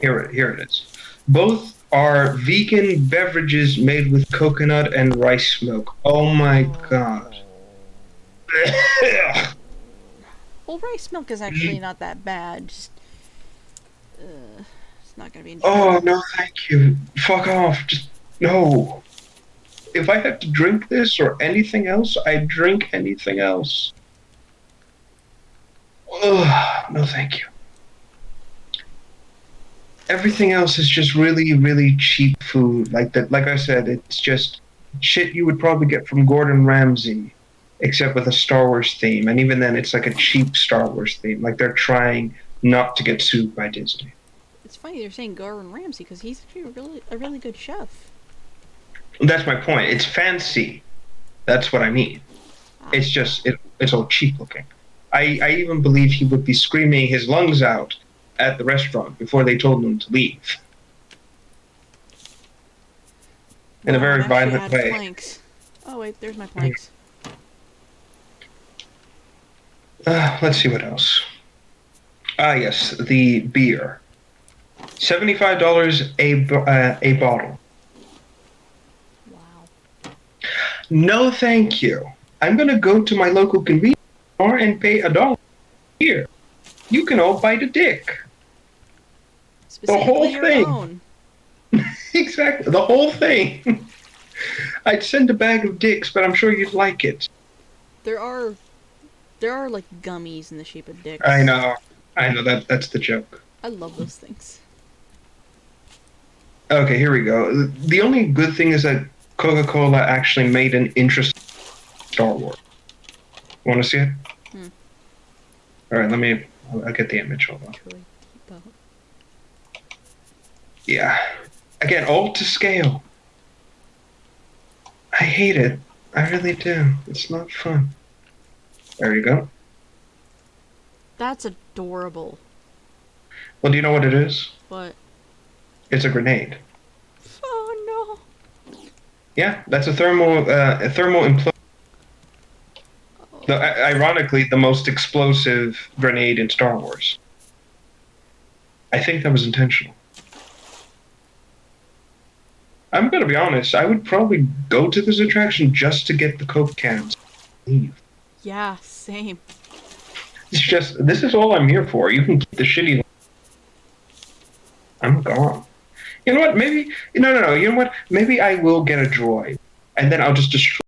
Here it is. Both are vegan beverages made with coconut and rice milk. Oh my god. Well, rice milk is actually not that bad. Just, it's not gonna be enjoyable. Oh no, thank you. Fuck off. Just no. If I had to drink this or anything else, I'd drink anything else. Ugh, no, thank you. Everything else is just really, really cheap food. Like that, like I said, it's just shit you would probably get from Gordon Ramsay, except with a Star Wars theme. And even then, it's like a cheap Star Wars theme. Like they're trying not to get sued by Disney. It's funny they're saying Gordon Ramsay because he's actually a really good chef. That's my point. It's fancy. That's what I mean. It's just it's all cheap looking. I even believe he would be screaming his lungs out at the restaurant before they told him to leave. In a very violent way. Planks. Oh wait, there's my planks. Let's see what else. Ah, yes, the beer. $75 a bottle. Wow. No, thank you. I'm gonna go to my local convenience store and pay $1 here. You can all bite a dick. The whole thing. Exactly, the whole thing. I'd send a bag of dicks, but I'm sure you'd like it. There are like gummies in the shape of dicks. I know that's the joke. I love those things. Okay, here we go. The only good thing is that Coca-Cola actually made an interesting Star Wars. Want to see it? All right, I'll get the image. Hold on. Yeah. Again, all to scale. I hate it. I really do. It's not fun. There you go. That's adorable. Well, do you know what it is? What? It's a grenade. Oh no. Yeah, that's a thermal implosion. Ironically, the most explosive grenade in Star Wars. I think that was intentional. I'm gonna be honest, I would probably go to this attraction just to get the Coke cans. Leave. Yeah, same. It's just, this is all I'm here for. You can keep the shitty. I'm gone. You know what? Maybe, no. You know what? Maybe I will get a droid. and then I'll just destroy